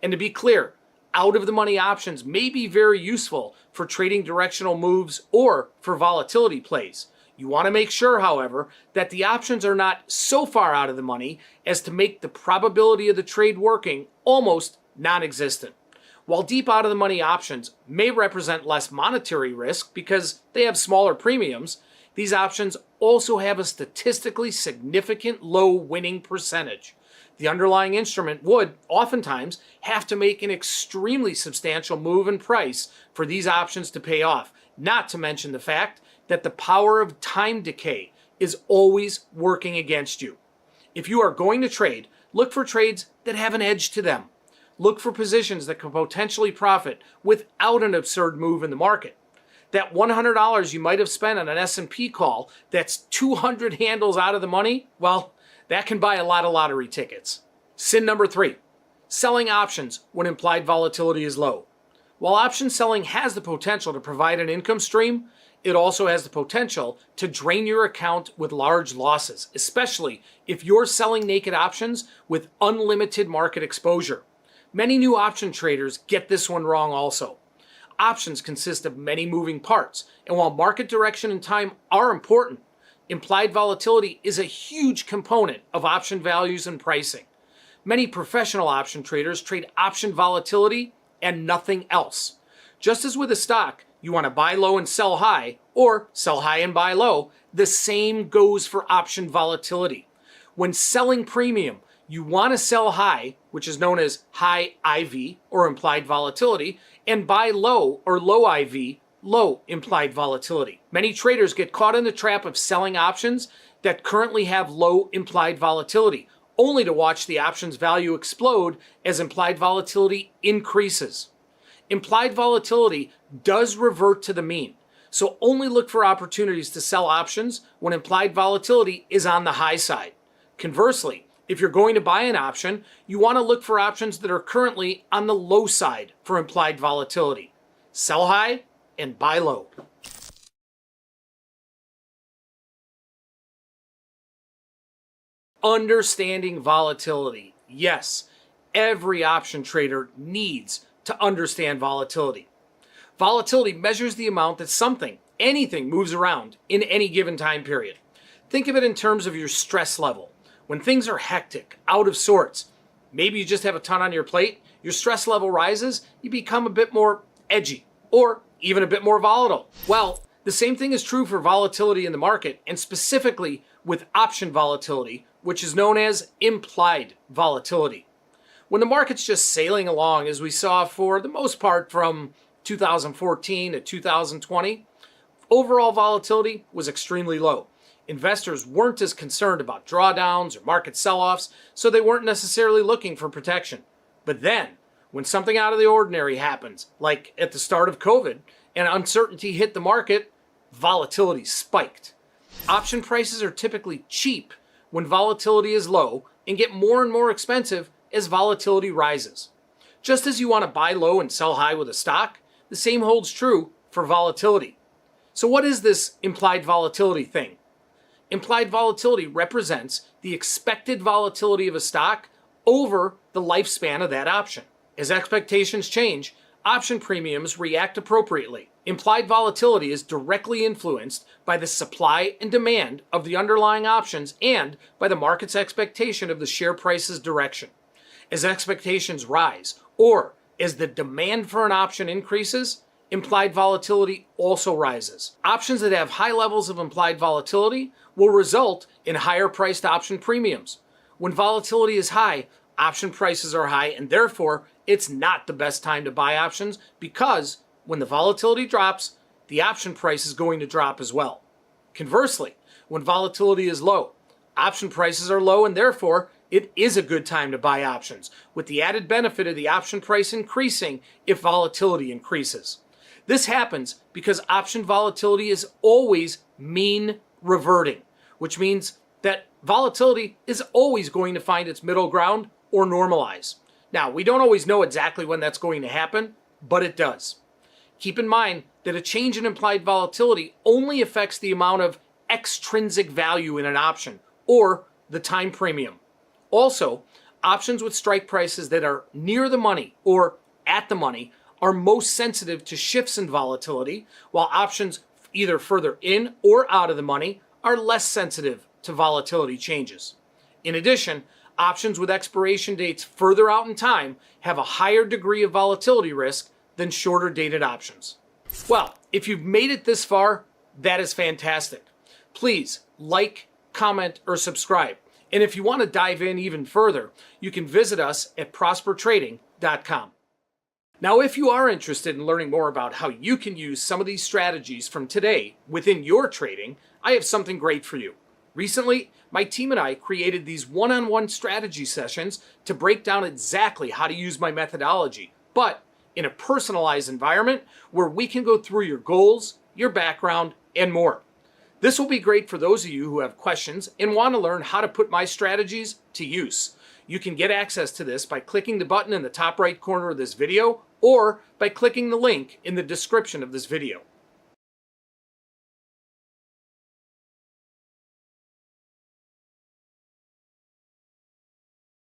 And to be clear, out of the money options may be very useful for trading directional moves or for volatility plays. You want to make sure, however, that the options are not so far out of the money as to make the probability of the trade working almost non-existent. While deep out of the money options may represent less monetary risk because they have smaller premiums, these options also have a statistically significant low winning percentage. The underlying instrument would oftentimes have to make an extremely substantial move in price for these options to pay off, not to mention the fact that the power of time decay is always working against you. If you are going to trade, look for trades that have an edge to them. Look for positions that can potentially profit without an absurd move in the market. That $100 you might have spent on an S&P call that's 200 handles out of the money, well, that can buy a lot of lottery tickets. Sin number 3, selling options when implied volatility is low. While option selling has the potential to provide an income stream, it also has the potential to drain your account with large losses, especially if you're selling naked options with unlimited market exposure. Many new option traders get this one wrong also. Options consist of many moving parts, and while market direction and time are important, implied volatility is a huge component of option values and pricing. Many professional option traders trade option volatility and nothing else. Just as with a stock, you want to buy low and sell high, or sell high and buy low, the same goes for option volatility. When selling premium, you want to sell high, which is known as high IV or implied volatility, and buy low or low IV, low implied volatility. Many traders get caught in the trap of selling options that currently have low implied volatility, only to watch the option's value explode as implied volatility increases. Implied volatility does revert to the mean, so only look for opportunities to sell options when implied volatility is on the high side. Conversely, if you're going to buy an option, you want to look for options that are currently on the low side for implied volatility. Sell high and buy low. Understanding volatility. Yes, every option trader needs to understand volatility. Volatility measures the amount that something, anything, moves around in any given time period. Think of it in terms of your stress level. When things are hectic, out of sorts, maybe you just have a ton on your plate, your stress level rises, you become a bit more edgy or even a bit more volatile. Well, the same thing is true for volatility in the market, and specifically with option volatility, which is known as implied volatility. When the market's just sailing along, as we saw for the most part from 2014 to 2020, overall volatility was extremely low. Investors weren't as concerned about drawdowns or market sell-offs, so they weren't necessarily looking for protection. But then, when something out of the ordinary happens, like at the start of COVID, and uncertainty hit the market, volatility spiked. Option prices are typically cheap when volatility is low and get more and more expensive as volatility rises. Just as you want to buy low and sell high with a stock, the same holds true for volatility. So what is this implied volatility thing? Implied volatility represents the expected volatility of a stock over the lifespan of that option. As expectations change, option premiums react appropriately. Implied volatility is directly influenced by the supply and demand of the underlying options and by the market's expectation of the share price's direction. As expectations rise, or as the demand for an option increases, implied volatility also rises. Options that have high levels of implied volatility will result in higher priced option premiums. When volatility is high, option prices are high, and therefore it's not the best time to buy options because when the volatility drops, the option price is going to drop as well. Conversely, when volatility is low, option prices are low and therefore it is a good time to buy options, with the added benefit of the option price increasing if volatility increases. This happens because option volatility is always mean reverting, which means that volatility is always going to find its middle ground or normalize. Now, we don't always know exactly when that's going to happen, but it does. Keep in mind that a change in implied volatility only affects the amount of extrinsic value in an option, or the time premium. Also, options with strike prices that are near the money or at the money are most sensitive to shifts in volatility, while options either further in or out of the money are less sensitive to volatility changes. In addition, options with expiration dates further out in time have a higher degree of volatility risk than shorter dated options. Well, if you've made it this far, that is fantastic. Please like, comment, or subscribe. And if you want to dive in even further, you can visit us at prospertrading.com. Now, if you are interested in learning more about how you can use some of these strategies from today within your trading, I have something great for you. Recently, my team and I created these one-on-one strategy sessions to break down exactly how to use my methodology, but in a personalized environment where we can go through your goals, your background, and more. This will be great for those of you who have questions and want to learn how to put my strategies to use. You can get access to this by clicking the button in the top right corner of this video or by clicking the link in the description of this video.